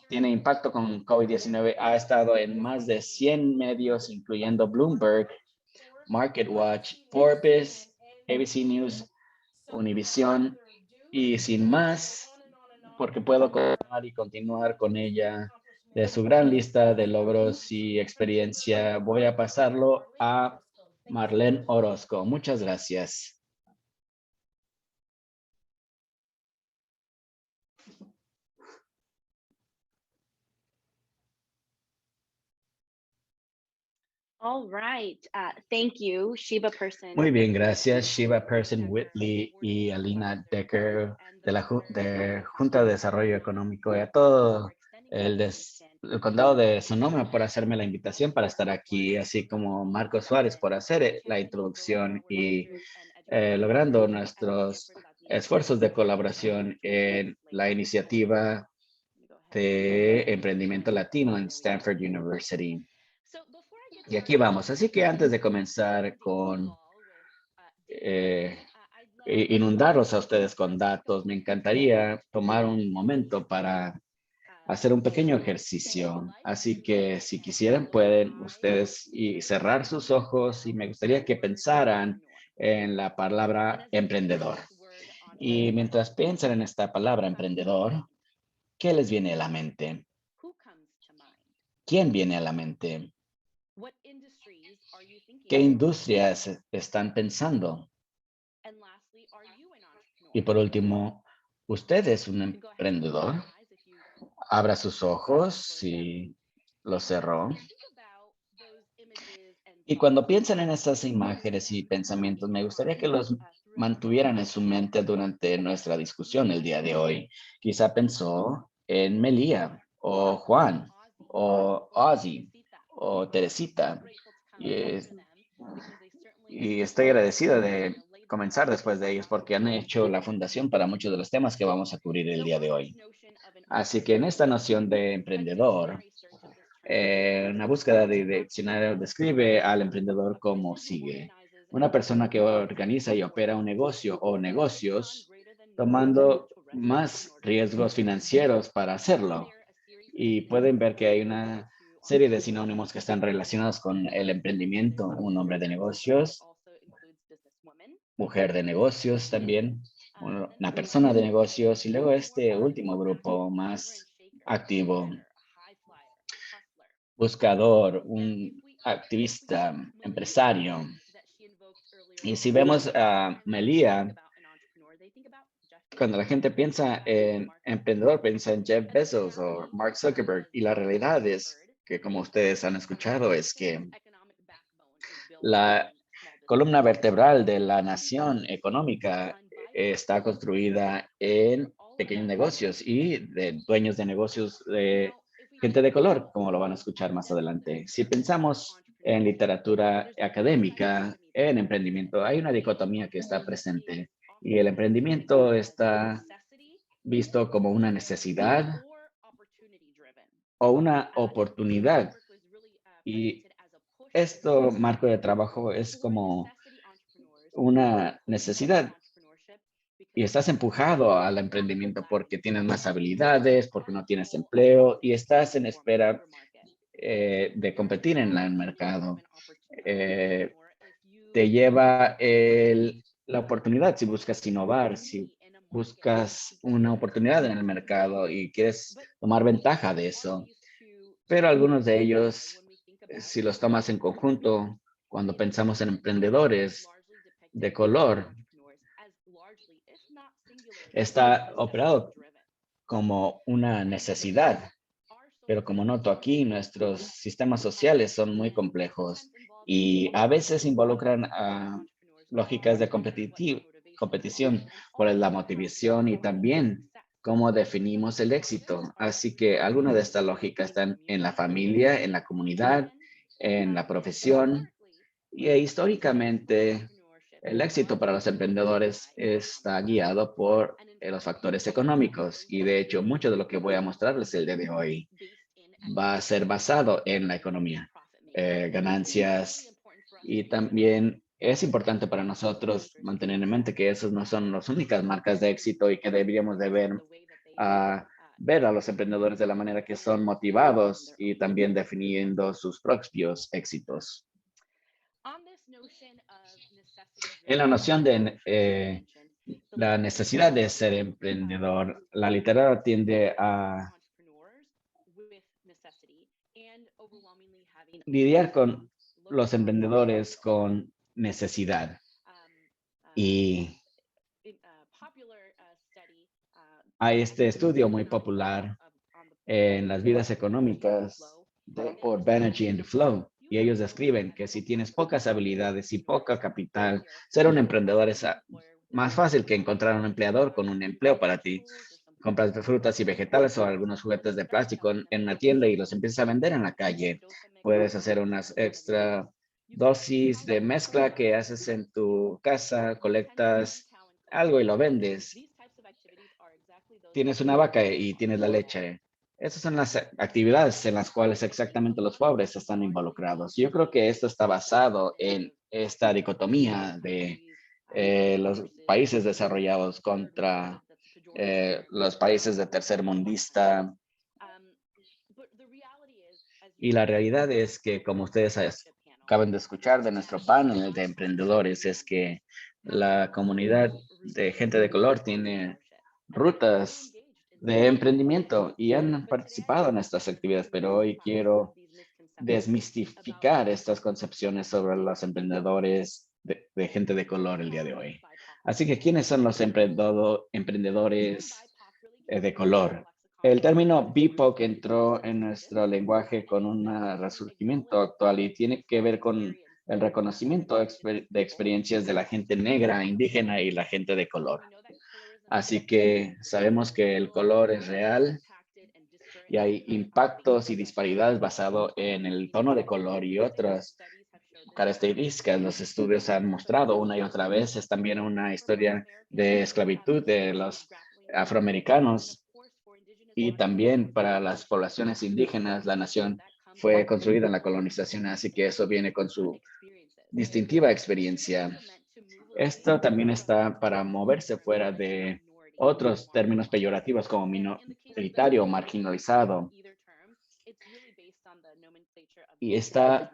tiene impacto con COVID-19. Ha estado en más de 100 medios, incluyendo Bloomberg, MarketWatch, Forbes, ABC News, Univision. Y sin más, porque puedo continuar con ella, de su gran lista de logros y experiencia, voy a pasarlo a Marlene Orozco. Muchas gracias. All right. Thank you, Shiva Person. Muy bien, gracias Shiva Person Whitley y Alina Decker de la Junta de Desarrollo Económico y a todo el condado de Sonoma por hacerme la invitación para estar aquí, así como Marco Suárez por hacer la introducción y logrando nuestros esfuerzos de colaboración en la iniciativa de emprendimiento latino en Stanford University. Y aquí vamos. Así que antes de comenzar con inundarlos a ustedes con datos, me encantaría tomar un momento para hacer un pequeño ejercicio. Así que si quisieran, pueden ustedes cerrar sus ojos y me gustaría que pensaran en la palabra emprendedor. Y mientras piensan en esta palabra emprendedor, ¿qué les viene a la mente? ¿Quién viene a la mente? ¿Qué industrias están pensando? Y por último, ¿usted es un emprendedor? Abra sus ojos si los cerró. Y cuando piensan en estas imágenes y pensamientos, me gustaría que los mantuvieran en su mente durante nuestra discusión el día de hoy. Quizá pensó en Melía o Juan o Ozzy o Teresita. Y estoy agradecido de comenzar después de ellos porque han hecho la fundación para muchos de los temas que vamos a cubrir el día de hoy. Así que en esta noción de emprendedor, una búsqueda de diccionario describe al emprendedor como sigue. Una persona que organiza y opera un negocio o negocios tomando más riesgos financieros para hacerlo. Y pueden ver que hay una serie de sinónimos que están relacionados con el emprendimiento, un hombre de negocios, mujer de negocios también, una persona de negocios y luego este último grupo más activo, buscador, un activista, empresario. Y si vemos a Melia, cuando la gente piensa en emprendedor, piensa en Jeff Bezos o Mark Zuckerberg. Y la realidad es que, como ustedes han escuchado, es que la columna vertebral de la nación económica está construida en pequeños negocios y de dueños de negocios de gente de color, como lo van a escuchar más adelante. Si pensamos en literatura académica, en emprendimiento, hay una dicotomía que está presente y el emprendimiento está visto como una necesidad o una oportunidad. Y esto marco de trabajo es como una necesidad y estás empujado al emprendimiento porque tienes más habilidades, porque no tienes empleo y estás en espera de competir en el mercado. Te lleva la oportunidad si buscas innovar, si buscas una oportunidad en el mercado y quieres tomar ventaja de eso. Pero algunos de ellos, si los tomas en conjunto, cuando pensamos en emprendedores de color, está operado como una necesidad. Pero como noto aquí, nuestros sistemas sociales son muy complejos y a veces involucran a lógicas de competición por la motivación y también cómo definimos el éxito. Así que algunas de estas lógicas están en la familia, en la comunidad, en la profesión y históricamente el éxito para los emprendedores está guiado por los factores económicos y de hecho mucho de lo que voy a mostrarles el día de hoy va a ser basado en la economía, ganancias y también es importante para nosotros mantener en mente que esas no son las únicas marcas de éxito y que deberíamos de ver a los emprendedores de la manera que son motivados y también definiendo sus propios éxitos. En la noción de la necesidad de ser emprendedor, la literatura tiende a lidiar con los emprendedores con necesidad. Y hay este estudio muy popular en las vidas económicas por Banerjee and Flow. Y ellos describen que si tienes pocas habilidades y poco capital, ser un emprendedor es más fácil que encontrar un empleador con un empleo para ti. Compras de frutas y vegetales o algunos juguetes de plástico en una tienda y los empiezas a vender en la calle. Puedes hacer unas extra dosis de mezcla que haces en tu casa, colectas algo y lo vendes. Tienes una vaca y tienes la leche. Esas son las actividades en las cuales exactamente los pobres están involucrados. Yo creo que esto está basado en esta dicotomía de los países desarrollados contra los países de tercer mundista. Y la realidad es que, como ustedes acaban de escuchar de nuestro panel de emprendedores, es que la comunidad de gente de color tiene rutas de emprendimiento y han participado en estas actividades, pero hoy quiero desmistificar estas concepciones sobre los emprendedores de gente de color el día de hoy. Así que, ¿quiénes son los emprendedores de color? El término BIPOC entró en nuestro lenguaje con un resurgimiento actual y tiene que ver con el reconocimiento de experiencias de la gente negra, indígena y la gente de color. Así que sabemos que el color es real y hay impactos y disparidades basados en el tono de color y otras características. Los estudios han mostrado una y otra vez. Es también una historia de esclavitud de los afroamericanos y también para las poblaciones indígenas. La nación fue construida en la colonización, así que eso viene con su distintiva experiencia. Esto también está para moverse fuera de otros términos peyorativos como minoritario o marginalizado. Y está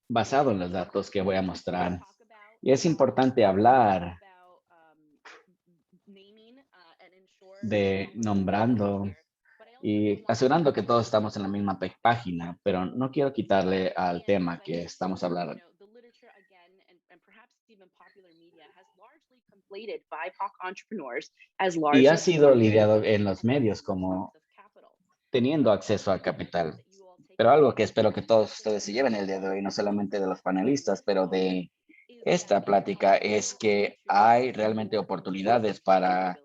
basado en los datos que voy a mostrar. Y es importante hablar de nombrando y asegurando que todos estamos en la misma página, pero no quiero quitarle al tema que estamos hablando. Y ha sido lidiado en los medios como teniendo acceso a capital. Pero algo que espero que todos ustedes se lleven el día de hoy, no solamente de los panelistas, pero de esta plática, es que hay realmente oportunidades para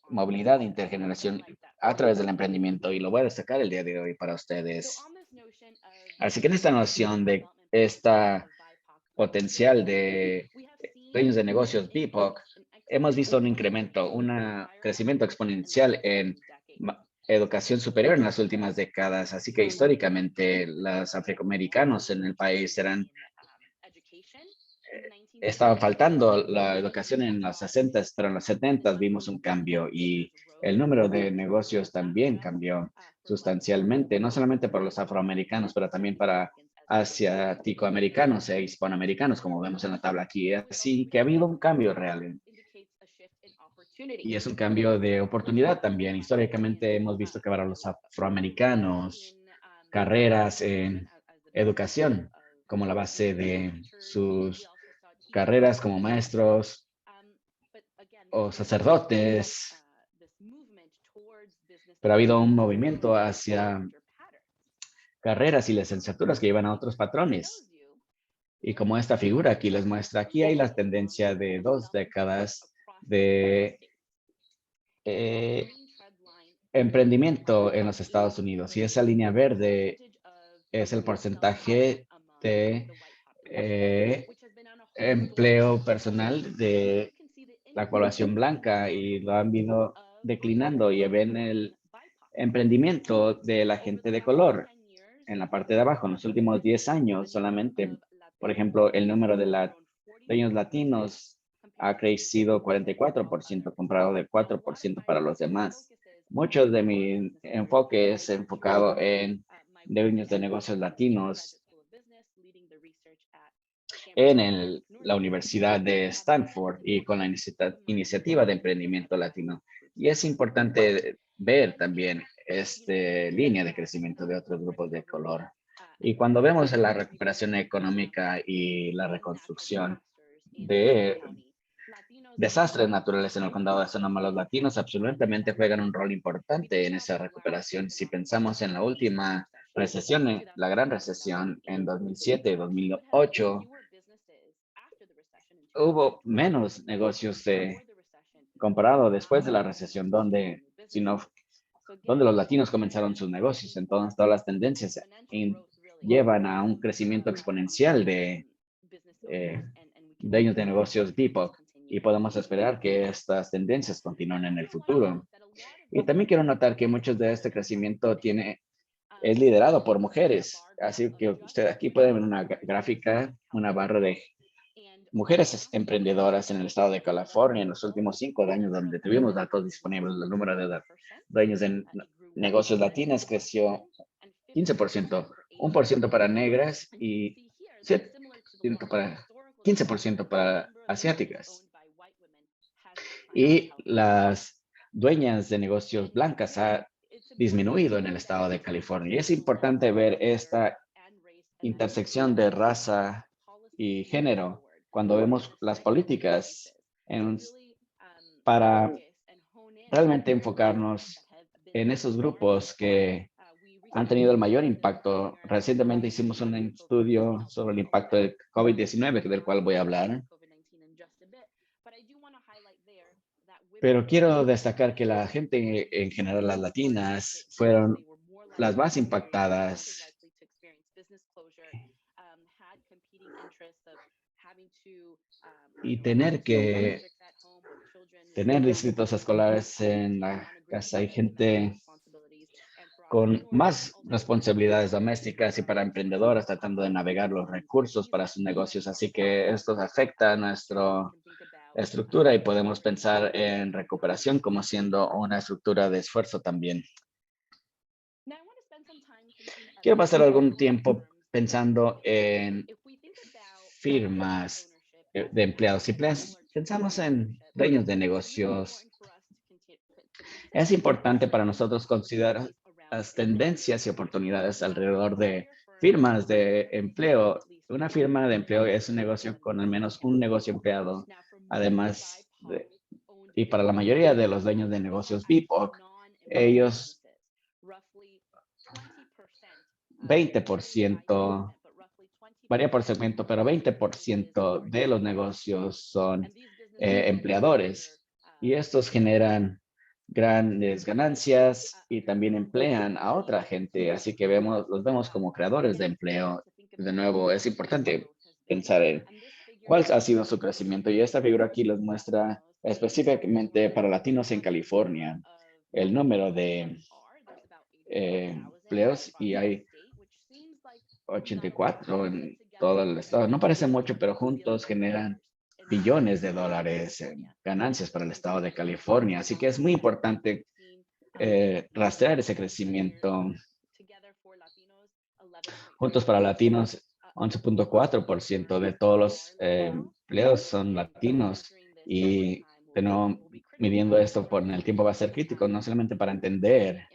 movilidad intergeneración a través del emprendimiento, y lo voy a destacar el día de hoy para ustedes. Así que en esta noción de esta potencial de dueños de negocios BIPOC, hemos visto un incremento, un crecimiento exponencial en educación superior en las últimas décadas. Así que históricamente los afroamericanos en el país estaba faltando la educación en los 60, pero en los 70 vimos un cambio y el número de negocios también cambió sustancialmente, no solamente para los afroamericanos, pero también para asiático-americanos e hispanoamericanos, como vemos en la tabla aquí. Así que ha habido un cambio real y es un cambio de oportunidad también. Históricamente hemos visto que para los afroamericanos, carreras en educación como la base de sus carreras como maestros o sacerdotes, pero ha habido un movimiento hacia carreras y licenciaturas que llevan a otros patrones. Y como esta figura aquí les muestra, aquí hay la tendencia de 2 décadas de emprendimiento en los Estados Unidos. Y esa línea verde es el porcentaje de empleo personal de la población blanca, y lo han ido declinando, y ven el emprendimiento de la gente de color en la parte de abajo. En los últimos 10 años solamente, por ejemplo, el número de dueños latinos ha crecido 44%, comparado de 4% para los demás. Mucho de mi enfoque es enfocado en dueños de negocios latinos en la Universidad de Stanford y con la iniciativa de emprendimiento latino. Y es importante ver también esta línea de crecimiento de otros grupos de color. Y cuando vemos la recuperación económica y la reconstrucción de desastres naturales en el condado de Sonoma, los latinos absolutamente juegan un rol importante en esa recuperación. Si pensamos en la última recesión, la gran recesión en 2007 y 2008, hubo menos negocios comparado después de la recesión, donde los latinos comenzaron sus negocios. Entonces, todas las tendencias llevan a un crecimiento exponencial de dueños de negocios BIPOC, y podemos esperar que estas tendencias continúen en el futuro. Y también quiero notar que mucho de este crecimiento es liderado por mujeres. Así que usted aquí puede ver una gráfica, una barra de mujeres emprendedoras en el estado de California en los últimos 5 años, donde tuvimos datos disponibles. El número de dueños de negocios latinas creció 15%, 1% para negras y 15% para asiáticas. Y las dueñas de negocios blancas ha disminuido en el estado de California. Y es importante ver esta intersección de raza y género cuando vemos las políticas para realmente enfocarnos en esos grupos que han tenido el mayor impacto. Recientemente hicimos un estudio sobre el impacto del COVID-19, del cual voy a hablar. Pero quiero destacar que la gente en general, las latinas, fueron las más impactadas. Y tener distritos escolares en la casa, hay gente con más responsabilidades domésticas y para emprendedoras tratando de navegar los recursos para sus negocios. Así que esto afecta a nuestra estructura, y podemos pensar en recuperación como siendo una estructura de esfuerzo también. Quiero pasar algún tiempo pensando en firmas de empleados. Si pensamos en dueños de negocios, Es importante para nosotros considerar las tendencias y oportunidades alrededor de firmas de empleo. Una firma de empleo es un negocio con al menos un negocio empleado. Además, y para la mayoría de los dueños de negocios BIPOC, ellos 20%, varía por segmento, pero 20% de los negocios son empleadores y estos generan grandes ganancias y también emplean a otra gente. Así que los vemos como creadores de empleo. De nuevo, es importante pensar en cuál ha sido su crecimiento y esta figura aquí les muestra específicamente para latinos en California el número de empleos y hay 84 en todo el estado. No parece mucho, pero juntos generan billones de dólares en ganancias para el estado de California. Así que es muy importante rastrear ese crecimiento. Juntos para latinos, 11.4% de todos los empleos son latinos y de nuevo, midiendo esto por el tiempo va a ser crítico, no solamente para entender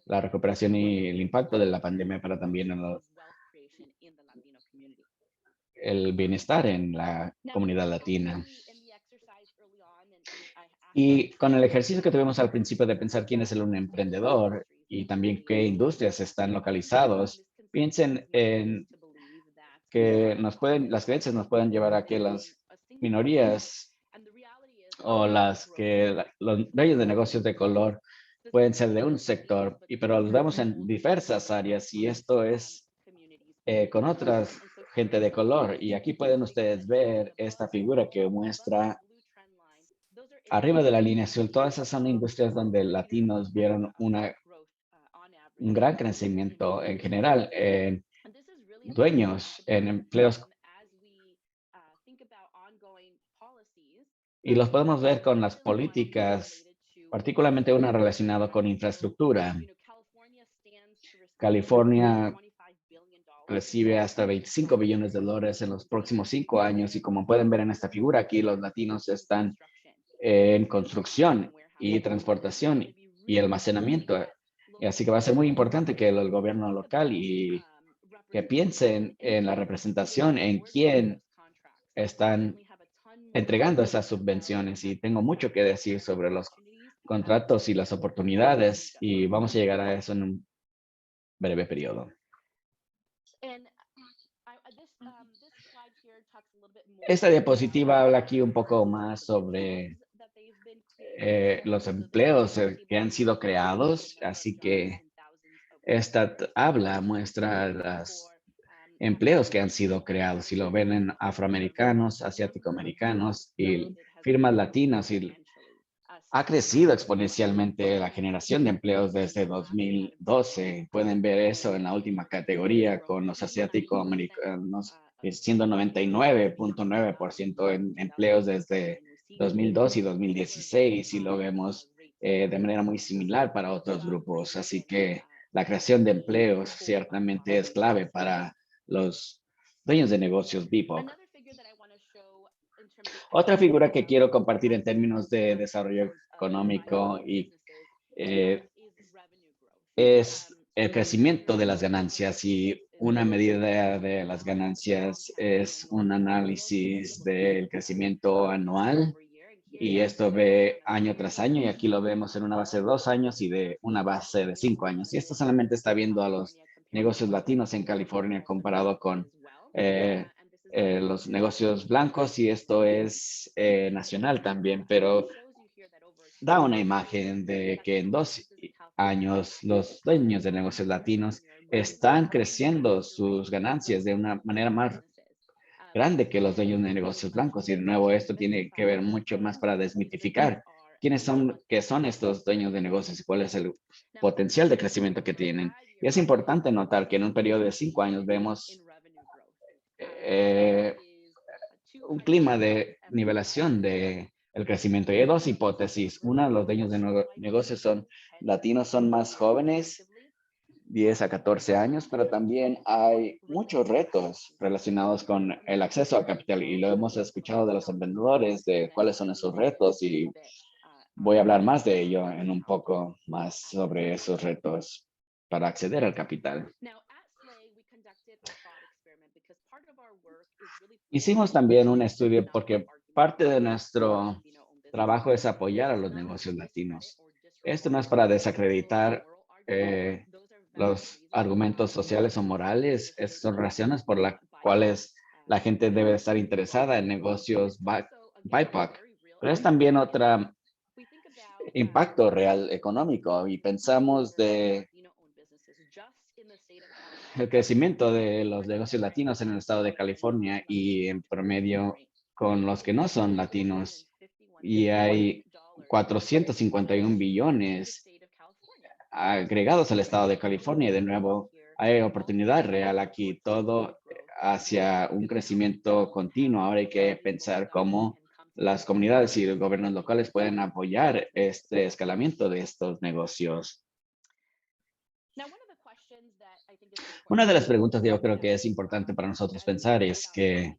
la recuperación y el impacto de la pandemia, pero también en el bienestar en la comunidad latina. Y con el ejercicio que tuvimos al principio de pensar quién es un emprendedor y también qué industrias están localizados, piensen en que las creencias nos pueden llevar a que las minorías o los dueños de negocios de color pueden ser de un sector, pero los vemos en diversas áreas y esto es con otras gente de color. Y aquí pueden ustedes ver esta figura que muestra arriba de la línea azul. Todas esas son industrias donde latinos vieron un gran crecimiento en general en dueños, en empleos. Y los podemos ver con las políticas, particularmente una relacionada con infraestructura. California recibe hasta 25 billones de dólares en los próximos 5 años y como pueden ver en esta figura aquí, los latinos están en construcción y transportación y almacenamiento. Y así que va a ser muy importante que el gobierno local y que piensen en la representación, en quién están entregando esas subvenciones. Y tengo mucho que decir sobre los contratos y las oportunidades y vamos a llegar a eso en un breve periodo. Esta diapositiva habla aquí un poco más sobre los empleos que han sido creados, así que esta habla muestra los empleos que han sido creados. Si lo ven en afroamericanos, asiático-americanos y firmas latinas, y ha crecido exponencialmente la generación de empleos desde 2012. Pueden ver eso en la última categoría con los asiático-americanos siendo 99.9% en empleos desde 2002 y 2016 y lo vemos de manera muy similar para otros grupos. Así que la creación de empleos ciertamente es clave para los dueños de negocios BIPOC. Otra figura que quiero compartir en términos de desarrollo económico y es el crecimiento de las ganancias y una medida de las ganancias es un análisis del crecimiento anual y esto ve año tras año y aquí lo vemos en una base de 2 años y de una base de 5 años. Y esto solamente está viendo a los negocios latinos en California comparado con los negocios blancos y esto es nacional también, pero da una imagen de que en 2 años los dueños de negocios latinos están creciendo sus ganancias de una manera más grande que los dueños de negocios blancos. Y de nuevo, esto tiene que ver mucho más para desmitificar qué son estos dueños de negocios y cuál es el potencial de crecimiento que tienen. Y es importante notar que en un periodo de 5 años vemos un clima de nivelación de el crecimiento. Y hay 2 hipótesis. Una, los dueños de negocios son latinos, son más jóvenes, 10 a 14 años, pero también hay muchos retos relacionados con el acceso a capital y lo hemos escuchado de los emprendedores de cuáles son esos retos y voy a hablar más de ello en un poco más sobre esos retos para acceder al capital. Hicimos también un estudio porque parte de nuestro trabajo es apoyar a los negocios latinos. Esto no es para desacreditar los argumentos sociales o morales, son razones por las cuales la gente debe estar interesada en negocios BIPOC, pero es también otro impacto real económico y pensamos de el crecimiento de los negocios latinos en el estado de California y en promedio con los que no son latinos. Y hay 451 billones agregados al estado de California. Y de nuevo, hay oportunidad real aquí, todo hacia un crecimiento continuo. Ahora hay que pensar cómo las comunidades y los gobiernos locales pueden apoyar este escalamiento de estos negocios. Una de las preguntas que yo creo que es importante para nosotros pensar es que,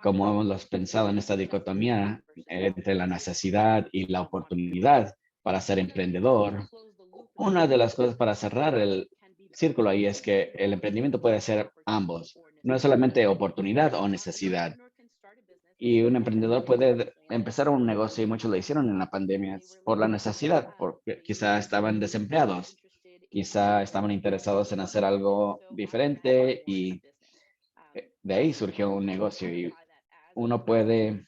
como hemos pensado en esta dicotomía entre la necesidad y la oportunidad para ser emprendedor, una de las cosas para cerrar el círculo ahí es que el emprendimiento puede ser ambos. No es solamente oportunidad o necesidad. Y un emprendedor puede empezar un negocio, y muchos lo hicieron en la pandemia por la necesidad, porque quizá estaban desempleados, quizá estaban interesados en hacer algo diferente y de ahí surgió un negocio. Y uno puede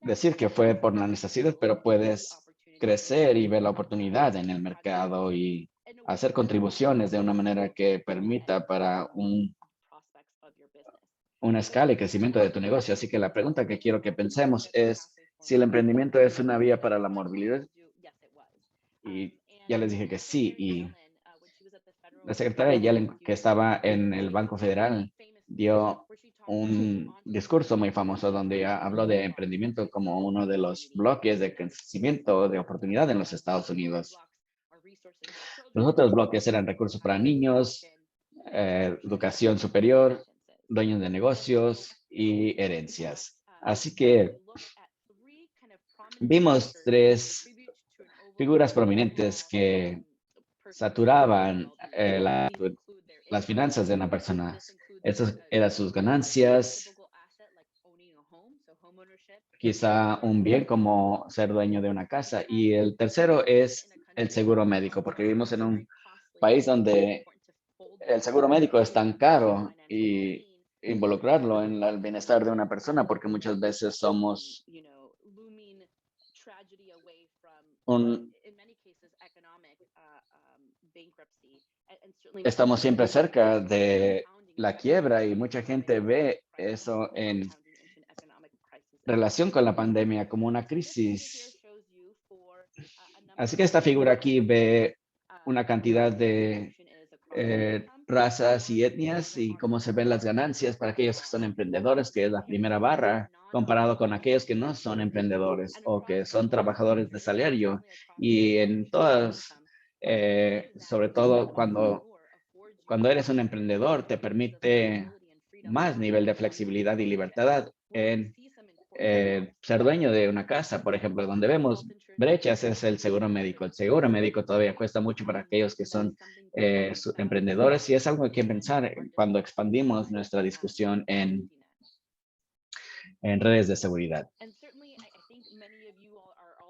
decir que fue por la necesidad, pero puedes crecer y ver la oportunidad en el mercado y hacer contribuciones de una manera que permita para una escala y crecimiento de tu negocio. Así que la pregunta que quiero que pensemos es si el emprendimiento es una vía para la movilidad. Y ya les dije que sí. Y la secretaria Yellen, que estaba en el Banco Federal, dio un discurso muy famoso donde habló de emprendimiento como uno de los bloques de crecimiento de oportunidad en los Estados Unidos. Los otros bloques eran recursos para niños, educación superior, dueños de negocios y herencias. Así que vimos tres figuras prominentes que saturaban las finanzas de una persona. Estas eran sus ganancias, quizá un bien como ser dueño de una casa. Y el tercero es el seguro médico, porque vivimos en un país donde el seguro médico es tan caro y involucrarlo en el bienestar de una persona, porque muchas veces estamos siempre cerca de la quiebra y mucha gente ve eso en relación con la pandemia como una crisis. Así que esta figura aquí ve una cantidad de razas y etnias y cómo se ven las ganancias para aquellos que son emprendedores, que es la primera barra, comparado con aquellos que no son emprendedores o que son trabajadores de salario. Y en todas, sobre todo cuando eres un emprendedor, te permite más nivel de flexibilidad y libertad en ser dueño de una casa, por ejemplo, donde vemos brechas es el seguro médico. El seguro médico todavía cuesta mucho para aquellos que son emprendedores y es algo que pensar cuando expandimos nuestra discusión en redes de seguridad.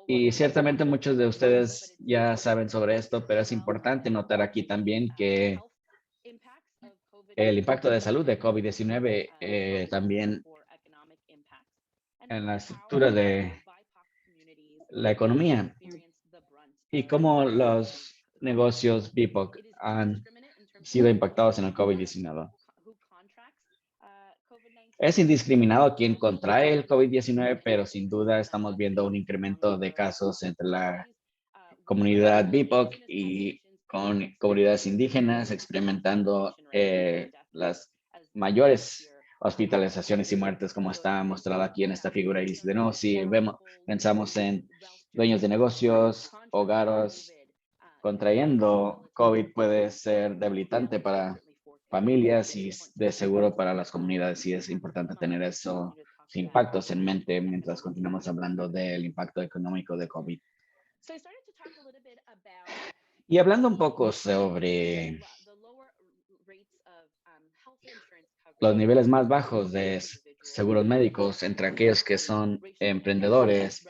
Y ciertamente muchos de ustedes ya saben sobre esto, pero es importante notar aquí también que el impacto de salud de COVID-19 también en la estructura de la economía y cómo los negocios BIPOC han sido impactados en el COVID-19. Es indiscriminado quien contrae el COVID-19, pero sin duda estamos viendo un incremento de casos entre la comunidad BIPOC y con comunidades indígenas, experimentando las mayores hospitalizaciones y muertes, como está mostrado aquí en esta figura. Y de nuevo, si pensamos en dueños de negocios, hogares, contrayendo COVID puede ser debilitante para familias y de seguro para las comunidades, y es importante tener eso impactos en mente mientras continuamos hablando del impacto económico de COVID. Y hablando un poco sobre los niveles más bajos de seguros médicos entre aquellos que son emprendedores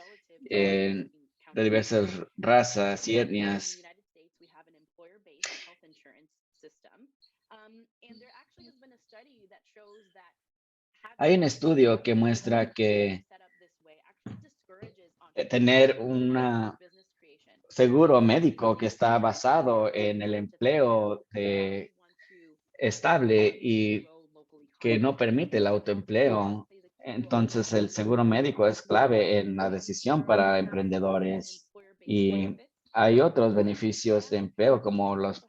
de diversas razas y etnias. Hay un estudio que muestra que tener un seguro médico que está basado en el empleo estable y que no permite el autoempleo. Entonces, el seguro médico es clave en la decisión para emprendedores y hay otros beneficios de empleo como los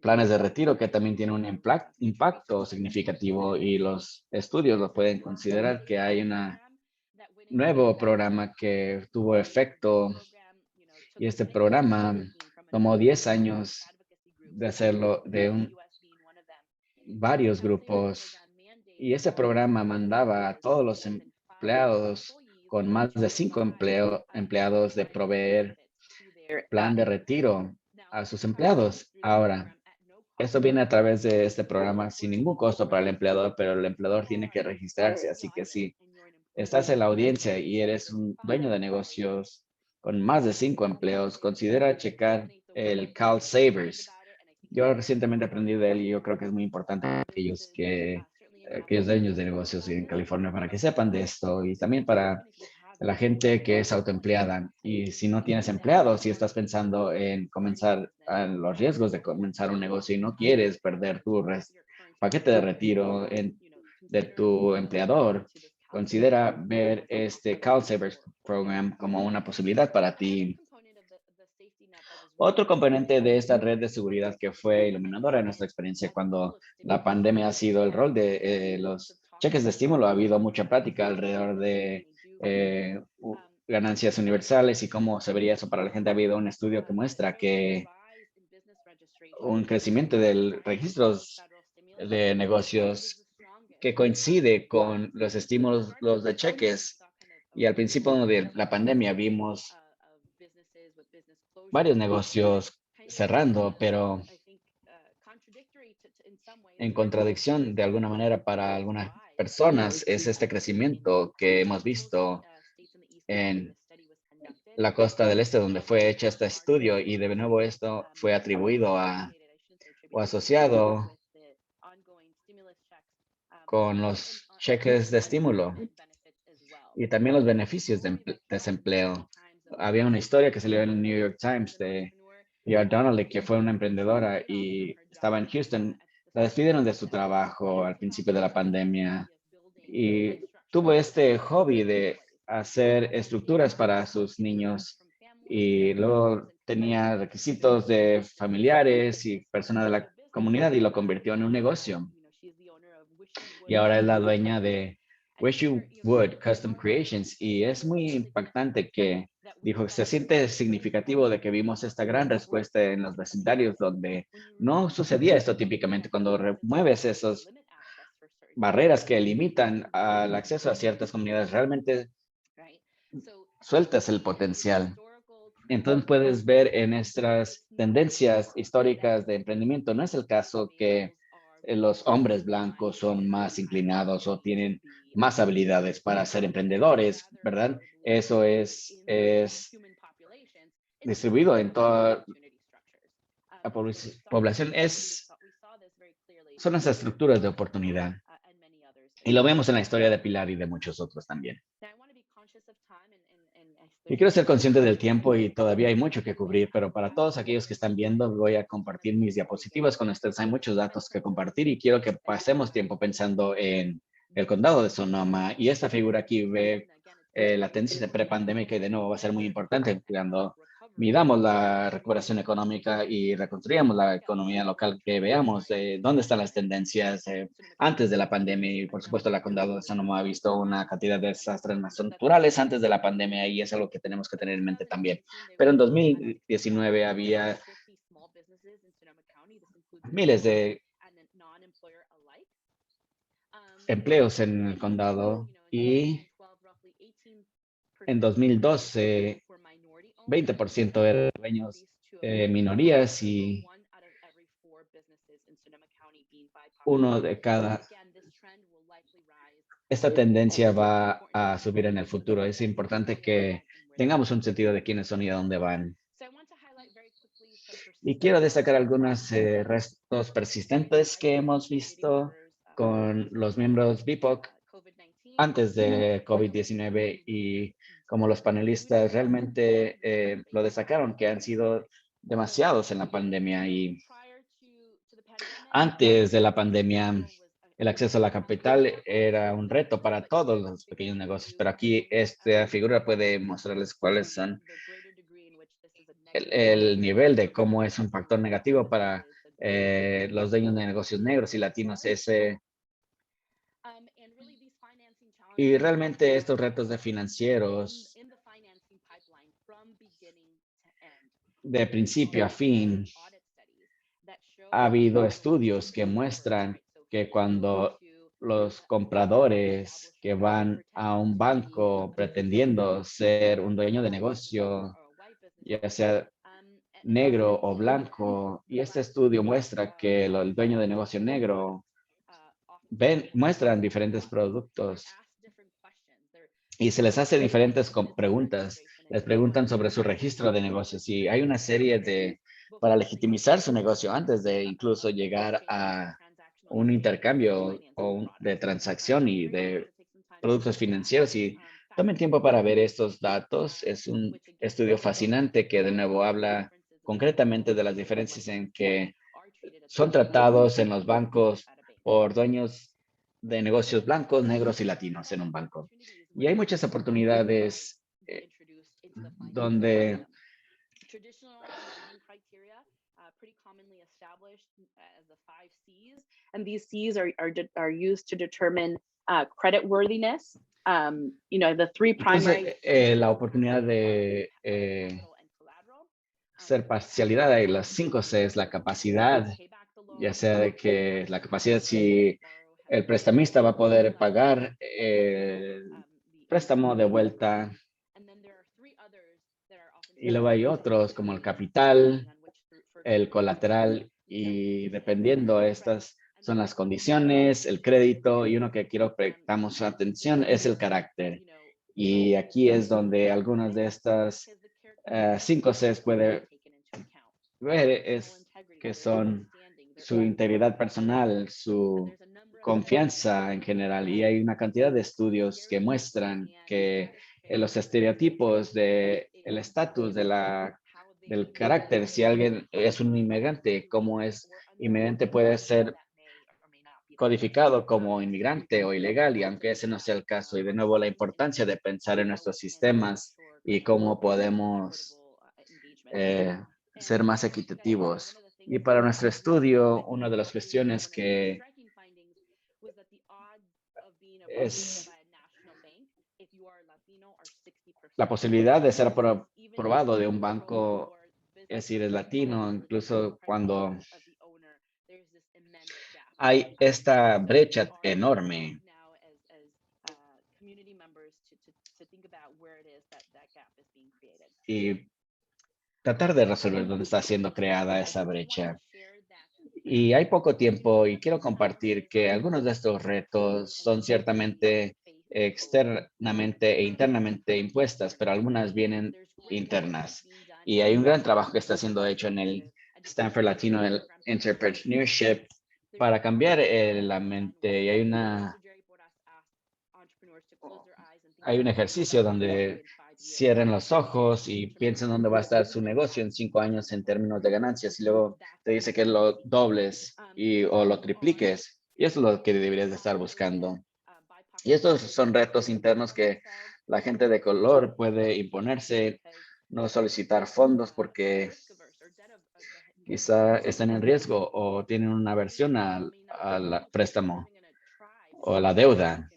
planes de retiro que también tienen un impacto significativo y los estudios lo pueden considerar que hay un nuevo programa que tuvo efecto y este programa tomó 10 años de hacerlo de varios grupos y ese programa mandaba a todos los empleados con más de 5 empleados de proveer plan de retiro a sus empleados. Ahora, esto viene a través de este programa sin ningún costo para el empleador, pero el empleador tiene que registrarse. Así que si estás en la audiencia y eres un dueño de negocios con más de 5 empleos, considera checar el Cal Savers. Yo recientemente aprendí de él y yo creo que es muy importante para aquellos dueños de negocios en California para que sepan de esto y también para la gente que es autoempleada. Y si no tienes empleados, si estás pensando en comenzar los riesgos de comenzar un negocio y no quieres perder tu paquete de retiro de tu empleador, considera ver este Cal Savers Program como una posibilidad para ti. Otro componente de esta red de seguridad que fue iluminadora en nuestra experiencia cuando la pandemia ha sido el rol de los cheques de estímulo. Ha habido mucha plática alrededor de ganancias universales y cómo se vería eso para la gente. Ha habido un estudio que muestra que un crecimiento de registros de negocios que coincide con los estímulos, los de cheques. Y al principio de la pandemia vimos varios negocios cerrando, pero en contradicción de alguna manera para algunas personas es este crecimiento que hemos visto en la costa del este donde fue hecho este estudio y de nuevo esto fue atribuido o asociado con los cheques de estímulo y también los beneficios de desempleo. Había una historia que salió en el New York Times de Yara Donnelly, que fue una emprendedora y estaba en Houston. La despidieron de su trabajo al principio de la pandemia y tuvo este hobby de hacer estructuras para sus niños y luego tenía requisitos de familiares y personas de la comunidad y lo convirtió en un negocio. Y ahora es la dueña de Wish You Would Custom Creations y es muy impactante que dijo que se siente significativo de que vimos esta gran respuesta en los vecindarios donde no sucedía esto típicamente cuando remueves esas barreras que limitan al acceso a ciertas comunidades, realmente sueltas el potencial. Entonces puedes ver en estas tendencias históricas de emprendimiento, no es el caso que los hombres blancos son más inclinados o tienen más habilidades para ser emprendedores, ¿verdad? Eso es distribuido en toda la población. Son las estructuras de oportunidad. Y lo vemos en la historia de Pilar y de muchos otros también. Y quiero ser consciente del tiempo y todavía hay mucho que cubrir, pero para todos aquellos que están viendo, voy a compartir mis diapositivas con ustedes. Hay muchos datos que compartir y quiero que pasemos tiempo pensando en el condado de Sonoma. Y esta figura aquí ve la tendencia prepandémica y de nuevo va a ser muy importante cuando midamos la recuperación económica y reconstruyamos la economía local, que veamos dónde están las tendencias antes de la pandemia. Y por supuesto, la condado de Sonoma ha visto una cantidad de desastres naturales antes de la pandemia y es algo que tenemos que tener en mente también. Pero en 2019 había miles de empleos en el condado Y en 2012, 20% eran dueños minorías y uno de cada. Esta tendencia va a subir en el futuro. Es importante que tengamos un sentido de quiénes son y a dónde van. Y quiero destacar algunos restos persistentes que hemos visto con los miembros BIPOC antes de COVID-19 y como los panelistas realmente lo destacaron, que han sido demasiados en la pandemia y antes de la pandemia el acceso a la capital era un reto para todos los pequeños negocios, pero aquí esta figura puede mostrarles cuáles son el nivel de cómo es un factor negativo para los dueños de negocios negros y latinos. Y realmente estos retos de financieros, de principio a fin, ha habido estudios que muestran que cuando los compradores que van a un banco pretendiendo ser un dueño de negocio, ya sea negro o blanco, y este estudio muestra que el dueño de negocio negro muestran diferentes productos y se les hace diferentes preguntas. Les preguntan sobre su registro de negocios y hay una serie para legitimizar su negocio antes de incluso llegar a un intercambio de transacción y de productos financieros. Y tomen tiempo para ver estos datos. Es un estudio fascinante que de nuevo habla concretamente de las diferencias en que son tratados en los bancos por dueños de negocios blancos, negros y latinos en un banco. Y hay muchas oportunidades donde And these C's are used to determine creditworthiness. The three primary. entonces, la oportunidad de ser parcialidad y las 5 C es la capacidad, ya sea de que la capacidad si el prestamista va a poder pagar el préstamo de vuelta. Y luego hay otros como el capital, el colateral y dependiendo estas son las condiciones, el crédito y uno que quiero prestamos atención es el carácter. Y aquí es donde algunas de estas 5 Cs puede ver es que son su integridad personal, su confianza en general. Y hay una cantidad de estudios que muestran que los estereotipos del estatus del carácter, si alguien es un inmigrante, cómo es inmigrante puede ser codificado como inmigrante o ilegal, y aunque ese no sea el caso, y de nuevo la importancia de pensar en nuestros sistemas y cómo podemos ser más equitativos. Y para nuestro estudio, una de las cuestiones que es la posibilidad de ser aprobado de un banco es si eres latino, incluso cuando hay esta brecha enorme. Y tratar de resolver dónde está siendo creada esa brecha. Y hay poco tiempo y quiero compartir que algunos de estos retos son ciertamente externamente e internamente impuestas, pero algunas vienen internas. Y hay un gran trabajo que está siendo hecho en el Stanford Latino Entrepreneurship para cambiar la mente. Y hay un ejercicio donde cierren los ojos y piensen dónde va a estar su negocio en 5 años en términos de ganancias y luego te dice que lo dobles o lo tripliques. Y eso es lo que deberías de estar buscando. Y estos son retos internos que la gente de color puede imponerse, no solicitar fondos porque quizá están en riesgo o tienen una aversión al préstamo o a la deuda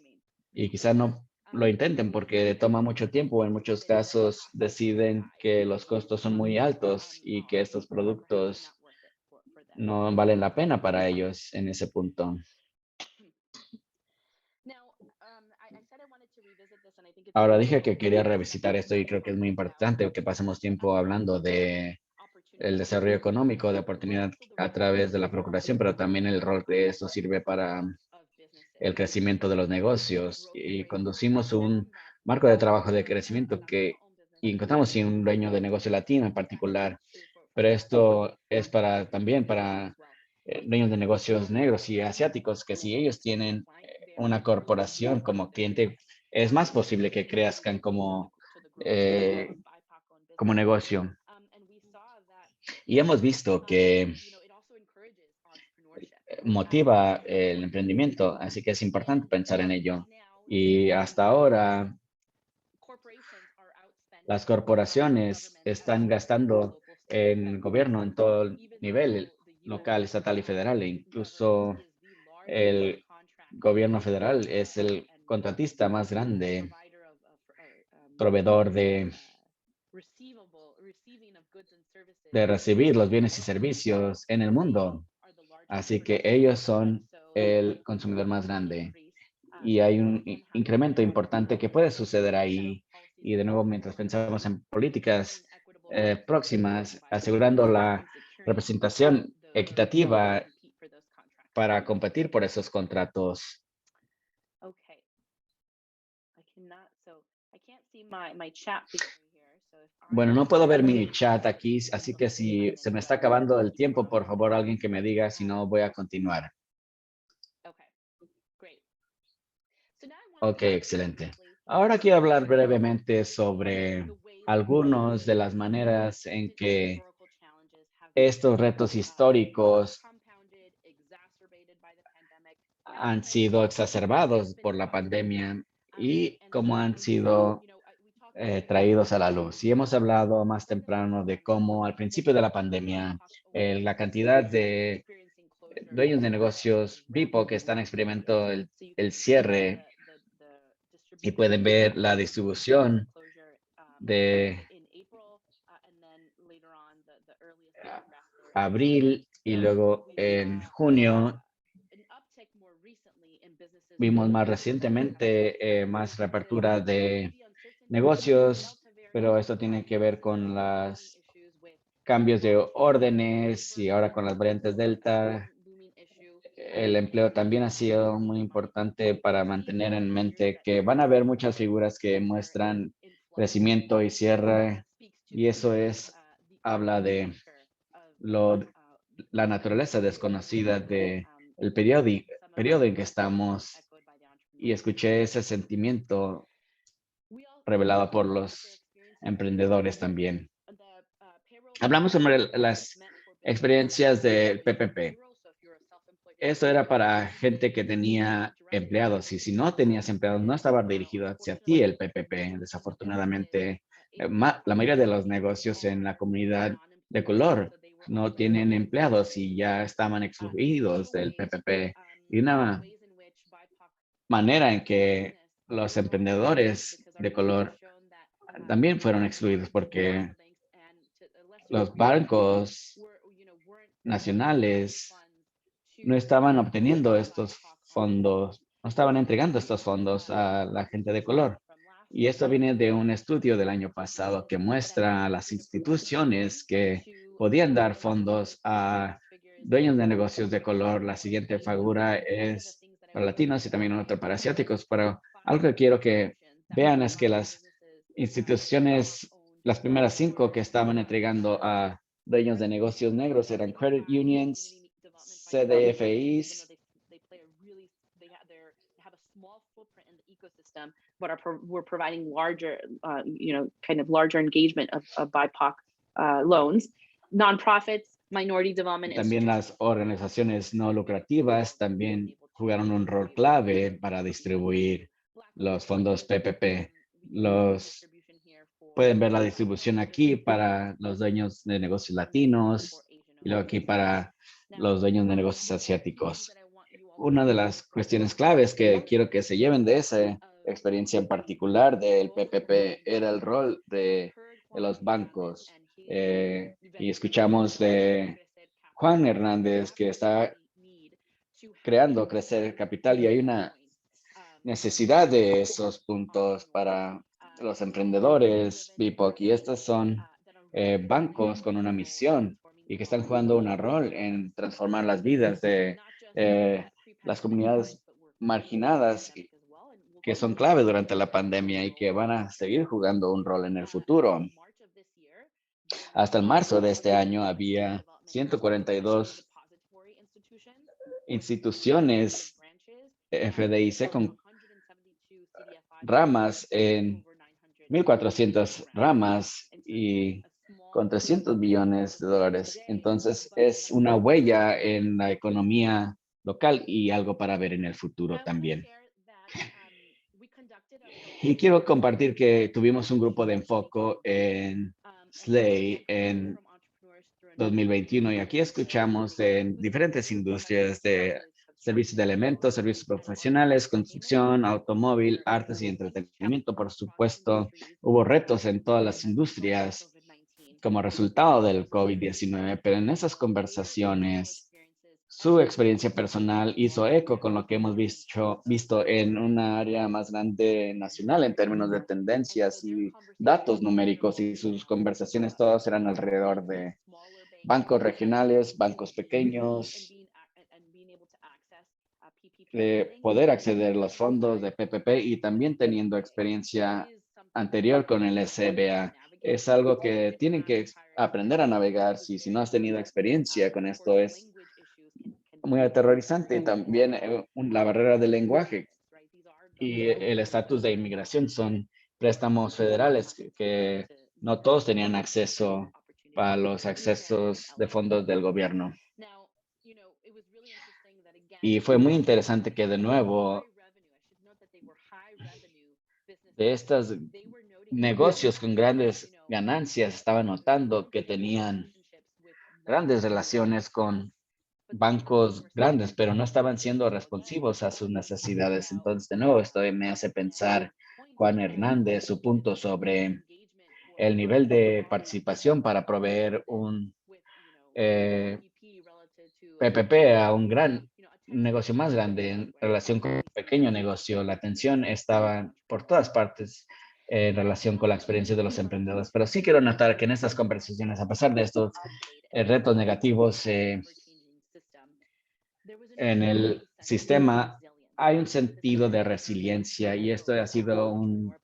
y quizá no lo intenten porque toma mucho tiempo. En muchos casos deciden que los costos son muy altos y que estos productos no valen la pena para ellos en ese punto. Ahora dije que quería revisitar esto y creo que es muy importante que pasemos tiempo hablando de el desarrollo económico de oportunidad a través de la procuración, pero también el rol de esto sirve para el crecimiento de los negocios y conducimos un marco de trabajo de crecimiento y encontramos sin un dueño de negocio latino en particular, pero esto es para también para dueños de negocios negros y asiáticos, que si ellos tienen una corporación como cliente, es más posible que crezcan eh, como negocio. Y hemos visto que motiva el emprendimiento, así que es importante pensar en ello. Y hasta ahora, las corporaciones están gastando en el gobierno en todo el nivel, local, estatal y federal, e incluso el gobierno federal es el contratista más grande, proveedor de recibir los bienes y servicios en el mundo. Así que ellos son el consumidor más grande y hay un incremento importante que puede suceder ahí. Y de nuevo, mientras pensamos en políticas próximas, asegurando la representación equitativa para competir por esos contratos. Bueno, no puedo ver mi chat aquí, así que si se me está acabando el tiempo, por favor, alguien que me diga, si no, voy a continuar. Ok, excelente. Ahora quiero hablar brevemente sobre algunas de las maneras en que estos retos históricos han sido exacerbados por la pandemia y cómo han sido traídos a la luz. Y hemos hablado más temprano de cómo al principio de la pandemia, la cantidad de dueños de negocios BIPOC que están experimentando el cierre y pueden ver la distribución de abril y luego en junio vimos más recientemente más reapertura de negocios, pero esto tiene que ver con los cambios de órdenes y ahora con las variantes Delta. El empleo también ha sido muy importante para mantener en mente que van a haber muchas figuras que muestran crecimiento y cierre, y eso habla de la naturaleza desconocida de el periodo en que estamos, y escuché ese sentimiento revelado por los emprendedores también. Hablamos sobre las experiencias del PPP. Esto era para gente que tenía empleados, y si no tenías empleados, no estaba dirigido hacia ti el PPP. Desafortunadamente, la mayoría de los negocios en la comunidad de color no tienen empleados y ya estaban excluidos del PPP. Y una manera en que los emprendedores de color también fueron excluidos porque los bancos nacionales no estaban obteniendo estos fondos, no estaban entregando estos fondos a la gente de color. Y esto viene de un estudio del año pasado que muestra a las instituciones que podían dar fondos a dueños de negocios de color. La siguiente figura es para latinos y también otra para asiáticos, pero algo que quiero que vean es que las instituciones, las primeras 5 que estaban entregando a dueños de negocios negros eran credit unions, CDFIs, but we're providing larger, kind of larger engagement of BIPOC loans, nonprofits, minority development. También las organizaciones no lucrativas también jugaron un rol clave para distribuir los fondos PPP. Pueden ver la distribución aquí para los dueños de negocios latinos y luego aquí para los dueños de negocios asiáticos. Una de las cuestiones claves que quiero que se lleven de esa experiencia en particular del PPP era el rol de los bancos. Y escuchamos de Juan Hernández, que está creando crecer el capital, y hay una necesidad de esos puntos para los emprendedores, BIPOC, y estos son bancos con una misión y que están jugando un rol en transformar las vidas de las comunidades marginadas que son clave durante la pandemia y que van a seguir jugando un rol en el futuro. Hasta el marzo de este año había 142 instituciones FDIC con ramas en 1,400 ramas y con 300 billones de dólares. Entonces es una huella en la economía local y algo para ver en el futuro también. Y quiero compartir que tuvimos un grupo de enfoque en SLAY en 2021 y aquí escuchamos de diferentes industrias de servicios de elementos, servicios profesionales, construcción, automóvil, artes y entretenimiento. Por supuesto, hubo retos en todas las industrias como resultado del COVID-19, pero en esas conversaciones su experiencia personal hizo eco con lo que hemos visto en una área más grande nacional en términos de tendencias y datos numéricos, y sus conversaciones todas eran alrededor de bancos regionales, bancos pequeños, de poder acceder a los fondos de PPP y también teniendo experiencia anterior con el SBA. Es algo que tienen que aprender a navegar. Si no has tenido experiencia con esto, es muy aterrorizante. También la barrera del lenguaje y el estatus de inmigración son préstamos federales que no todos tenían acceso a los accesos de fondos del gobierno. Y fue muy interesante que de nuevo de estos negocios con grandes ganancias estaban notando que tenían grandes relaciones con bancos grandes, pero no estaban siendo responsivos a sus necesidades. Entonces, de nuevo, esto me hace pensar Juan Hernández, su punto sobre el nivel de participación para proveer un PPP a un gran negocio más grande en relación con un pequeño negocio. La atención estaba por todas partes en relación con la experiencia de los emprendedores. Pero sí quiero notar que en estas conversaciones, a pesar de estos retos negativos en el sistema, hay un sentido de resiliencia, y esto ha sido un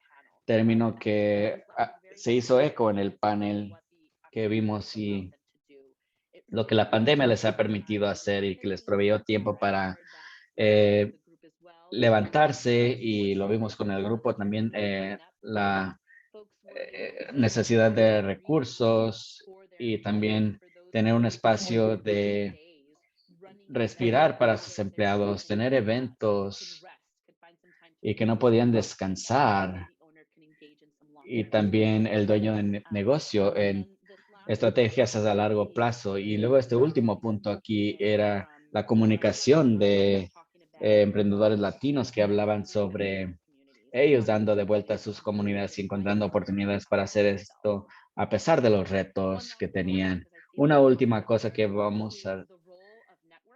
término que se hizo eco en el panel que vimos, y lo que la pandemia les ha permitido hacer y que les proveyó tiempo para levantarse, y lo vimos con el grupo también, la necesidad de recursos y también tener un espacio de respirar para sus empleados, tener eventos y que no podían descansar, y también el dueño de negocio en estrategias a largo plazo. Y luego este último punto aquí era la comunicación de emprendedores latinos que hablaban sobre ellos dando de vuelta a sus comunidades y encontrando oportunidades para hacer esto a pesar de los retos que tenían. Una última cosa que vamos a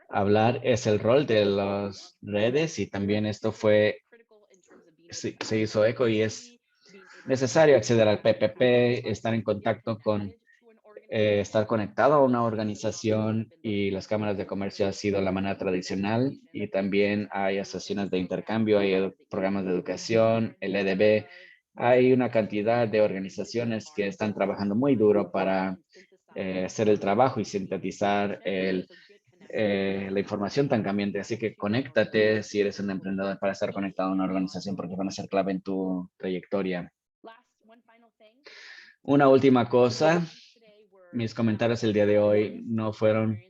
hablar es el rol de las redes, y también esto se hizo eco, y es necesario acceder al PPP, estar en contacto con, estar conectado a una organización, y las cámaras de comercio ha sido la manera tradicional, y también hay asociaciones de intercambio, hay programas de educación, el EDB. Hay una cantidad de organizaciones que están trabajando muy duro para hacer el trabajo y sintetizar la información tan cambiante. Así que conéctate si eres un emprendedor para estar conectado a una organización, porque van a ser clave en tu trayectoria. Una última cosa, mis comentarios el día de hoy no fueron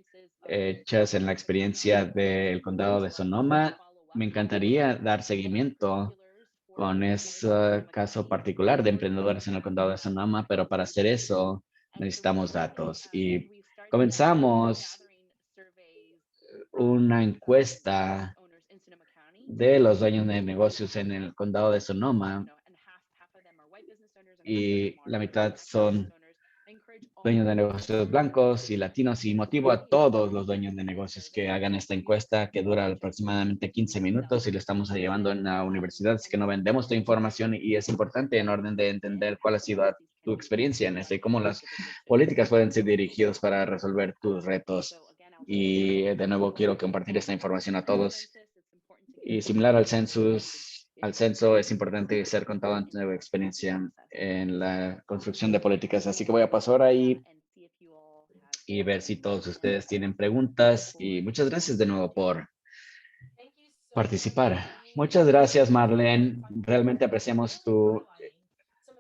hechas en la experiencia del condado de Sonoma. Me encantaría dar seguimiento con ese caso particular de emprendedores en el condado de Sonoma, pero para hacer eso necesitamos datos. Y comenzamos una encuesta de los dueños de negocios en el condado de Sonoma, y la mitad son dueños de negocios blancos y latinos y motivo a todos los dueños de negocios que hagan esta encuesta que dura aproximadamente 15 minutos y lo estamos llevando en la universidad, así que no vendemos tu información y es importante en orden de entender cuál ha sido tu experiencia en esto y cómo las políticas pueden ser dirigidas para resolver tus retos. Y de nuevo quiero compartir esta información a todos. Y similar al censo, es importante ser contado en tu experiencia en la construcción de políticas. Así que voy a pasar ahí y ver si todos ustedes tienen preguntas. Y muchas gracias de nuevo por participar. Muchas gracias, Marlene. Realmente apreciamos tu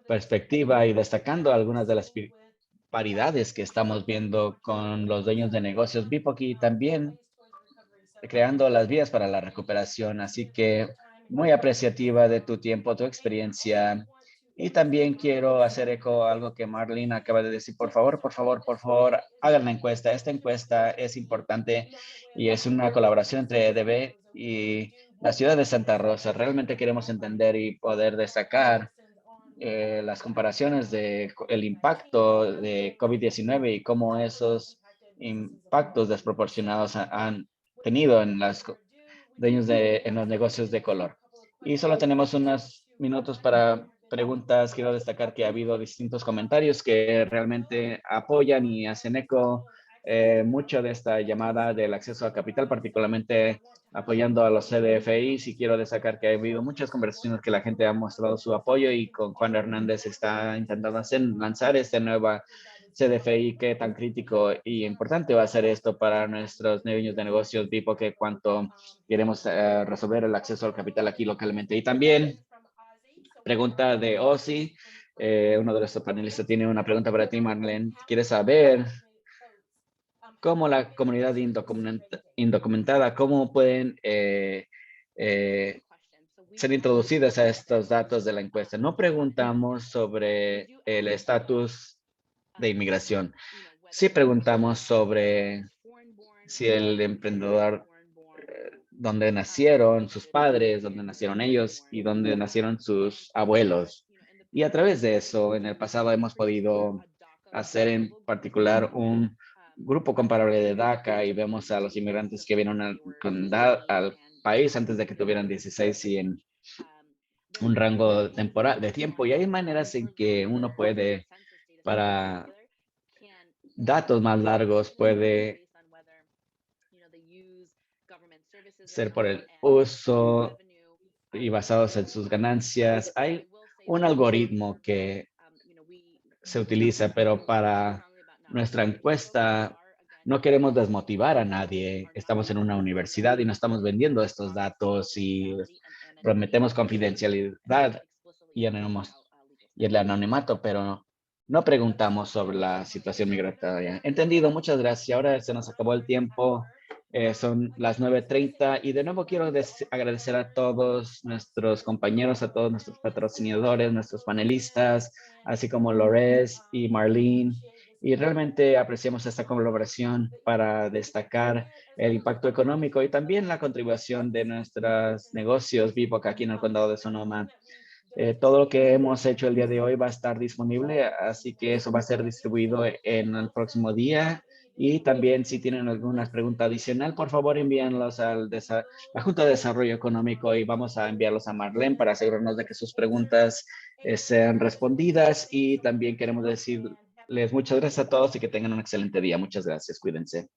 perspectiva y destacando algunas de las paridades que estamos viendo con los dueños de negocios BIPOC y también creando las vías para la recuperación. Así que muy apreciativa de tu tiempo, tu experiencia. Y también quiero hacer eco a algo que Marlene acaba de decir. Por favor, hagan la encuesta. Esta encuesta es importante y es una colaboración entre EDB y la ciudad de Santa Rosa. Realmente queremos entender y poder destacar las comparaciones de el impacto de COVID-19 y cómo esos impactos desproporcionados han tenido en los negocios de color. Y solo tenemos unos minutos para preguntas. Quiero destacar que ha habido distintos comentarios que realmente apoyan y hacen eco mucho de esta llamada del acceso a capital, particularmente apoyando a los CDFIs, y quiero destacar que ha habido muchas conversaciones que la gente ha mostrado su apoyo y con Juan Hernández está intentando lanzar esta nueva CDFI. Qué tan crítico y importante va a ser esto para nuestros niños de negocios BIPO, que cuánto queremos resolver el acceso al capital aquí localmente. Y también pregunta de Ozzy, uno de nuestros panelistas tiene una pregunta para ti, Marlene. Quiere saber cómo la comunidad indocumentada, cómo pueden ser introducidas a estos datos de la encuesta. No preguntamos sobre el estatus de inmigración. Sí preguntamos sobre si el emprendedor, dónde nacieron sus padres, dónde nacieron ellos y dónde nacieron sus abuelos. Y a través de eso, en el pasado hemos podido hacer en particular un grupo comparable de DACA y vemos a los inmigrantes que vinieron al país antes de que tuvieran 16 y en un rango temporal de tiempo. Y hay maneras en que uno puede, para datos más largos, puede ser por el uso y basados en sus ganancias. Hay un algoritmo que se utiliza, pero para nuestra encuesta no queremos desmotivar a nadie. Estamos en una universidad y no estamos vendiendo estos datos y prometemos confidencialidad y el anonimato, pero no preguntamos sobre la situación migratoria. Entendido, muchas gracias. Ahora se nos acabó el tiempo. Son las 9:30 y de nuevo quiero agradecer a todos nuestros compañeros, a todos nuestros patrocinadores, nuestros panelistas, así como Lores y Marlene. Y realmente apreciamos esta colaboración para destacar el impacto económico y también la contribución de nuestros negocios BIPOC aquí en el condado de Sonoma. Todo lo que hemos hecho el día de hoy va a estar disponible, así que eso va a ser distribuido en el próximo día. Y también si tienen alguna pregunta adicional, por favor envíenlos a la Junta de Desarrollo Económico y vamos a enviarlos a Marlene para asegurarnos de que sus preguntas sean respondidas. Y también queremos decirles muchas gracias a todos y que tengan un excelente día. Muchas gracias. Cuídense.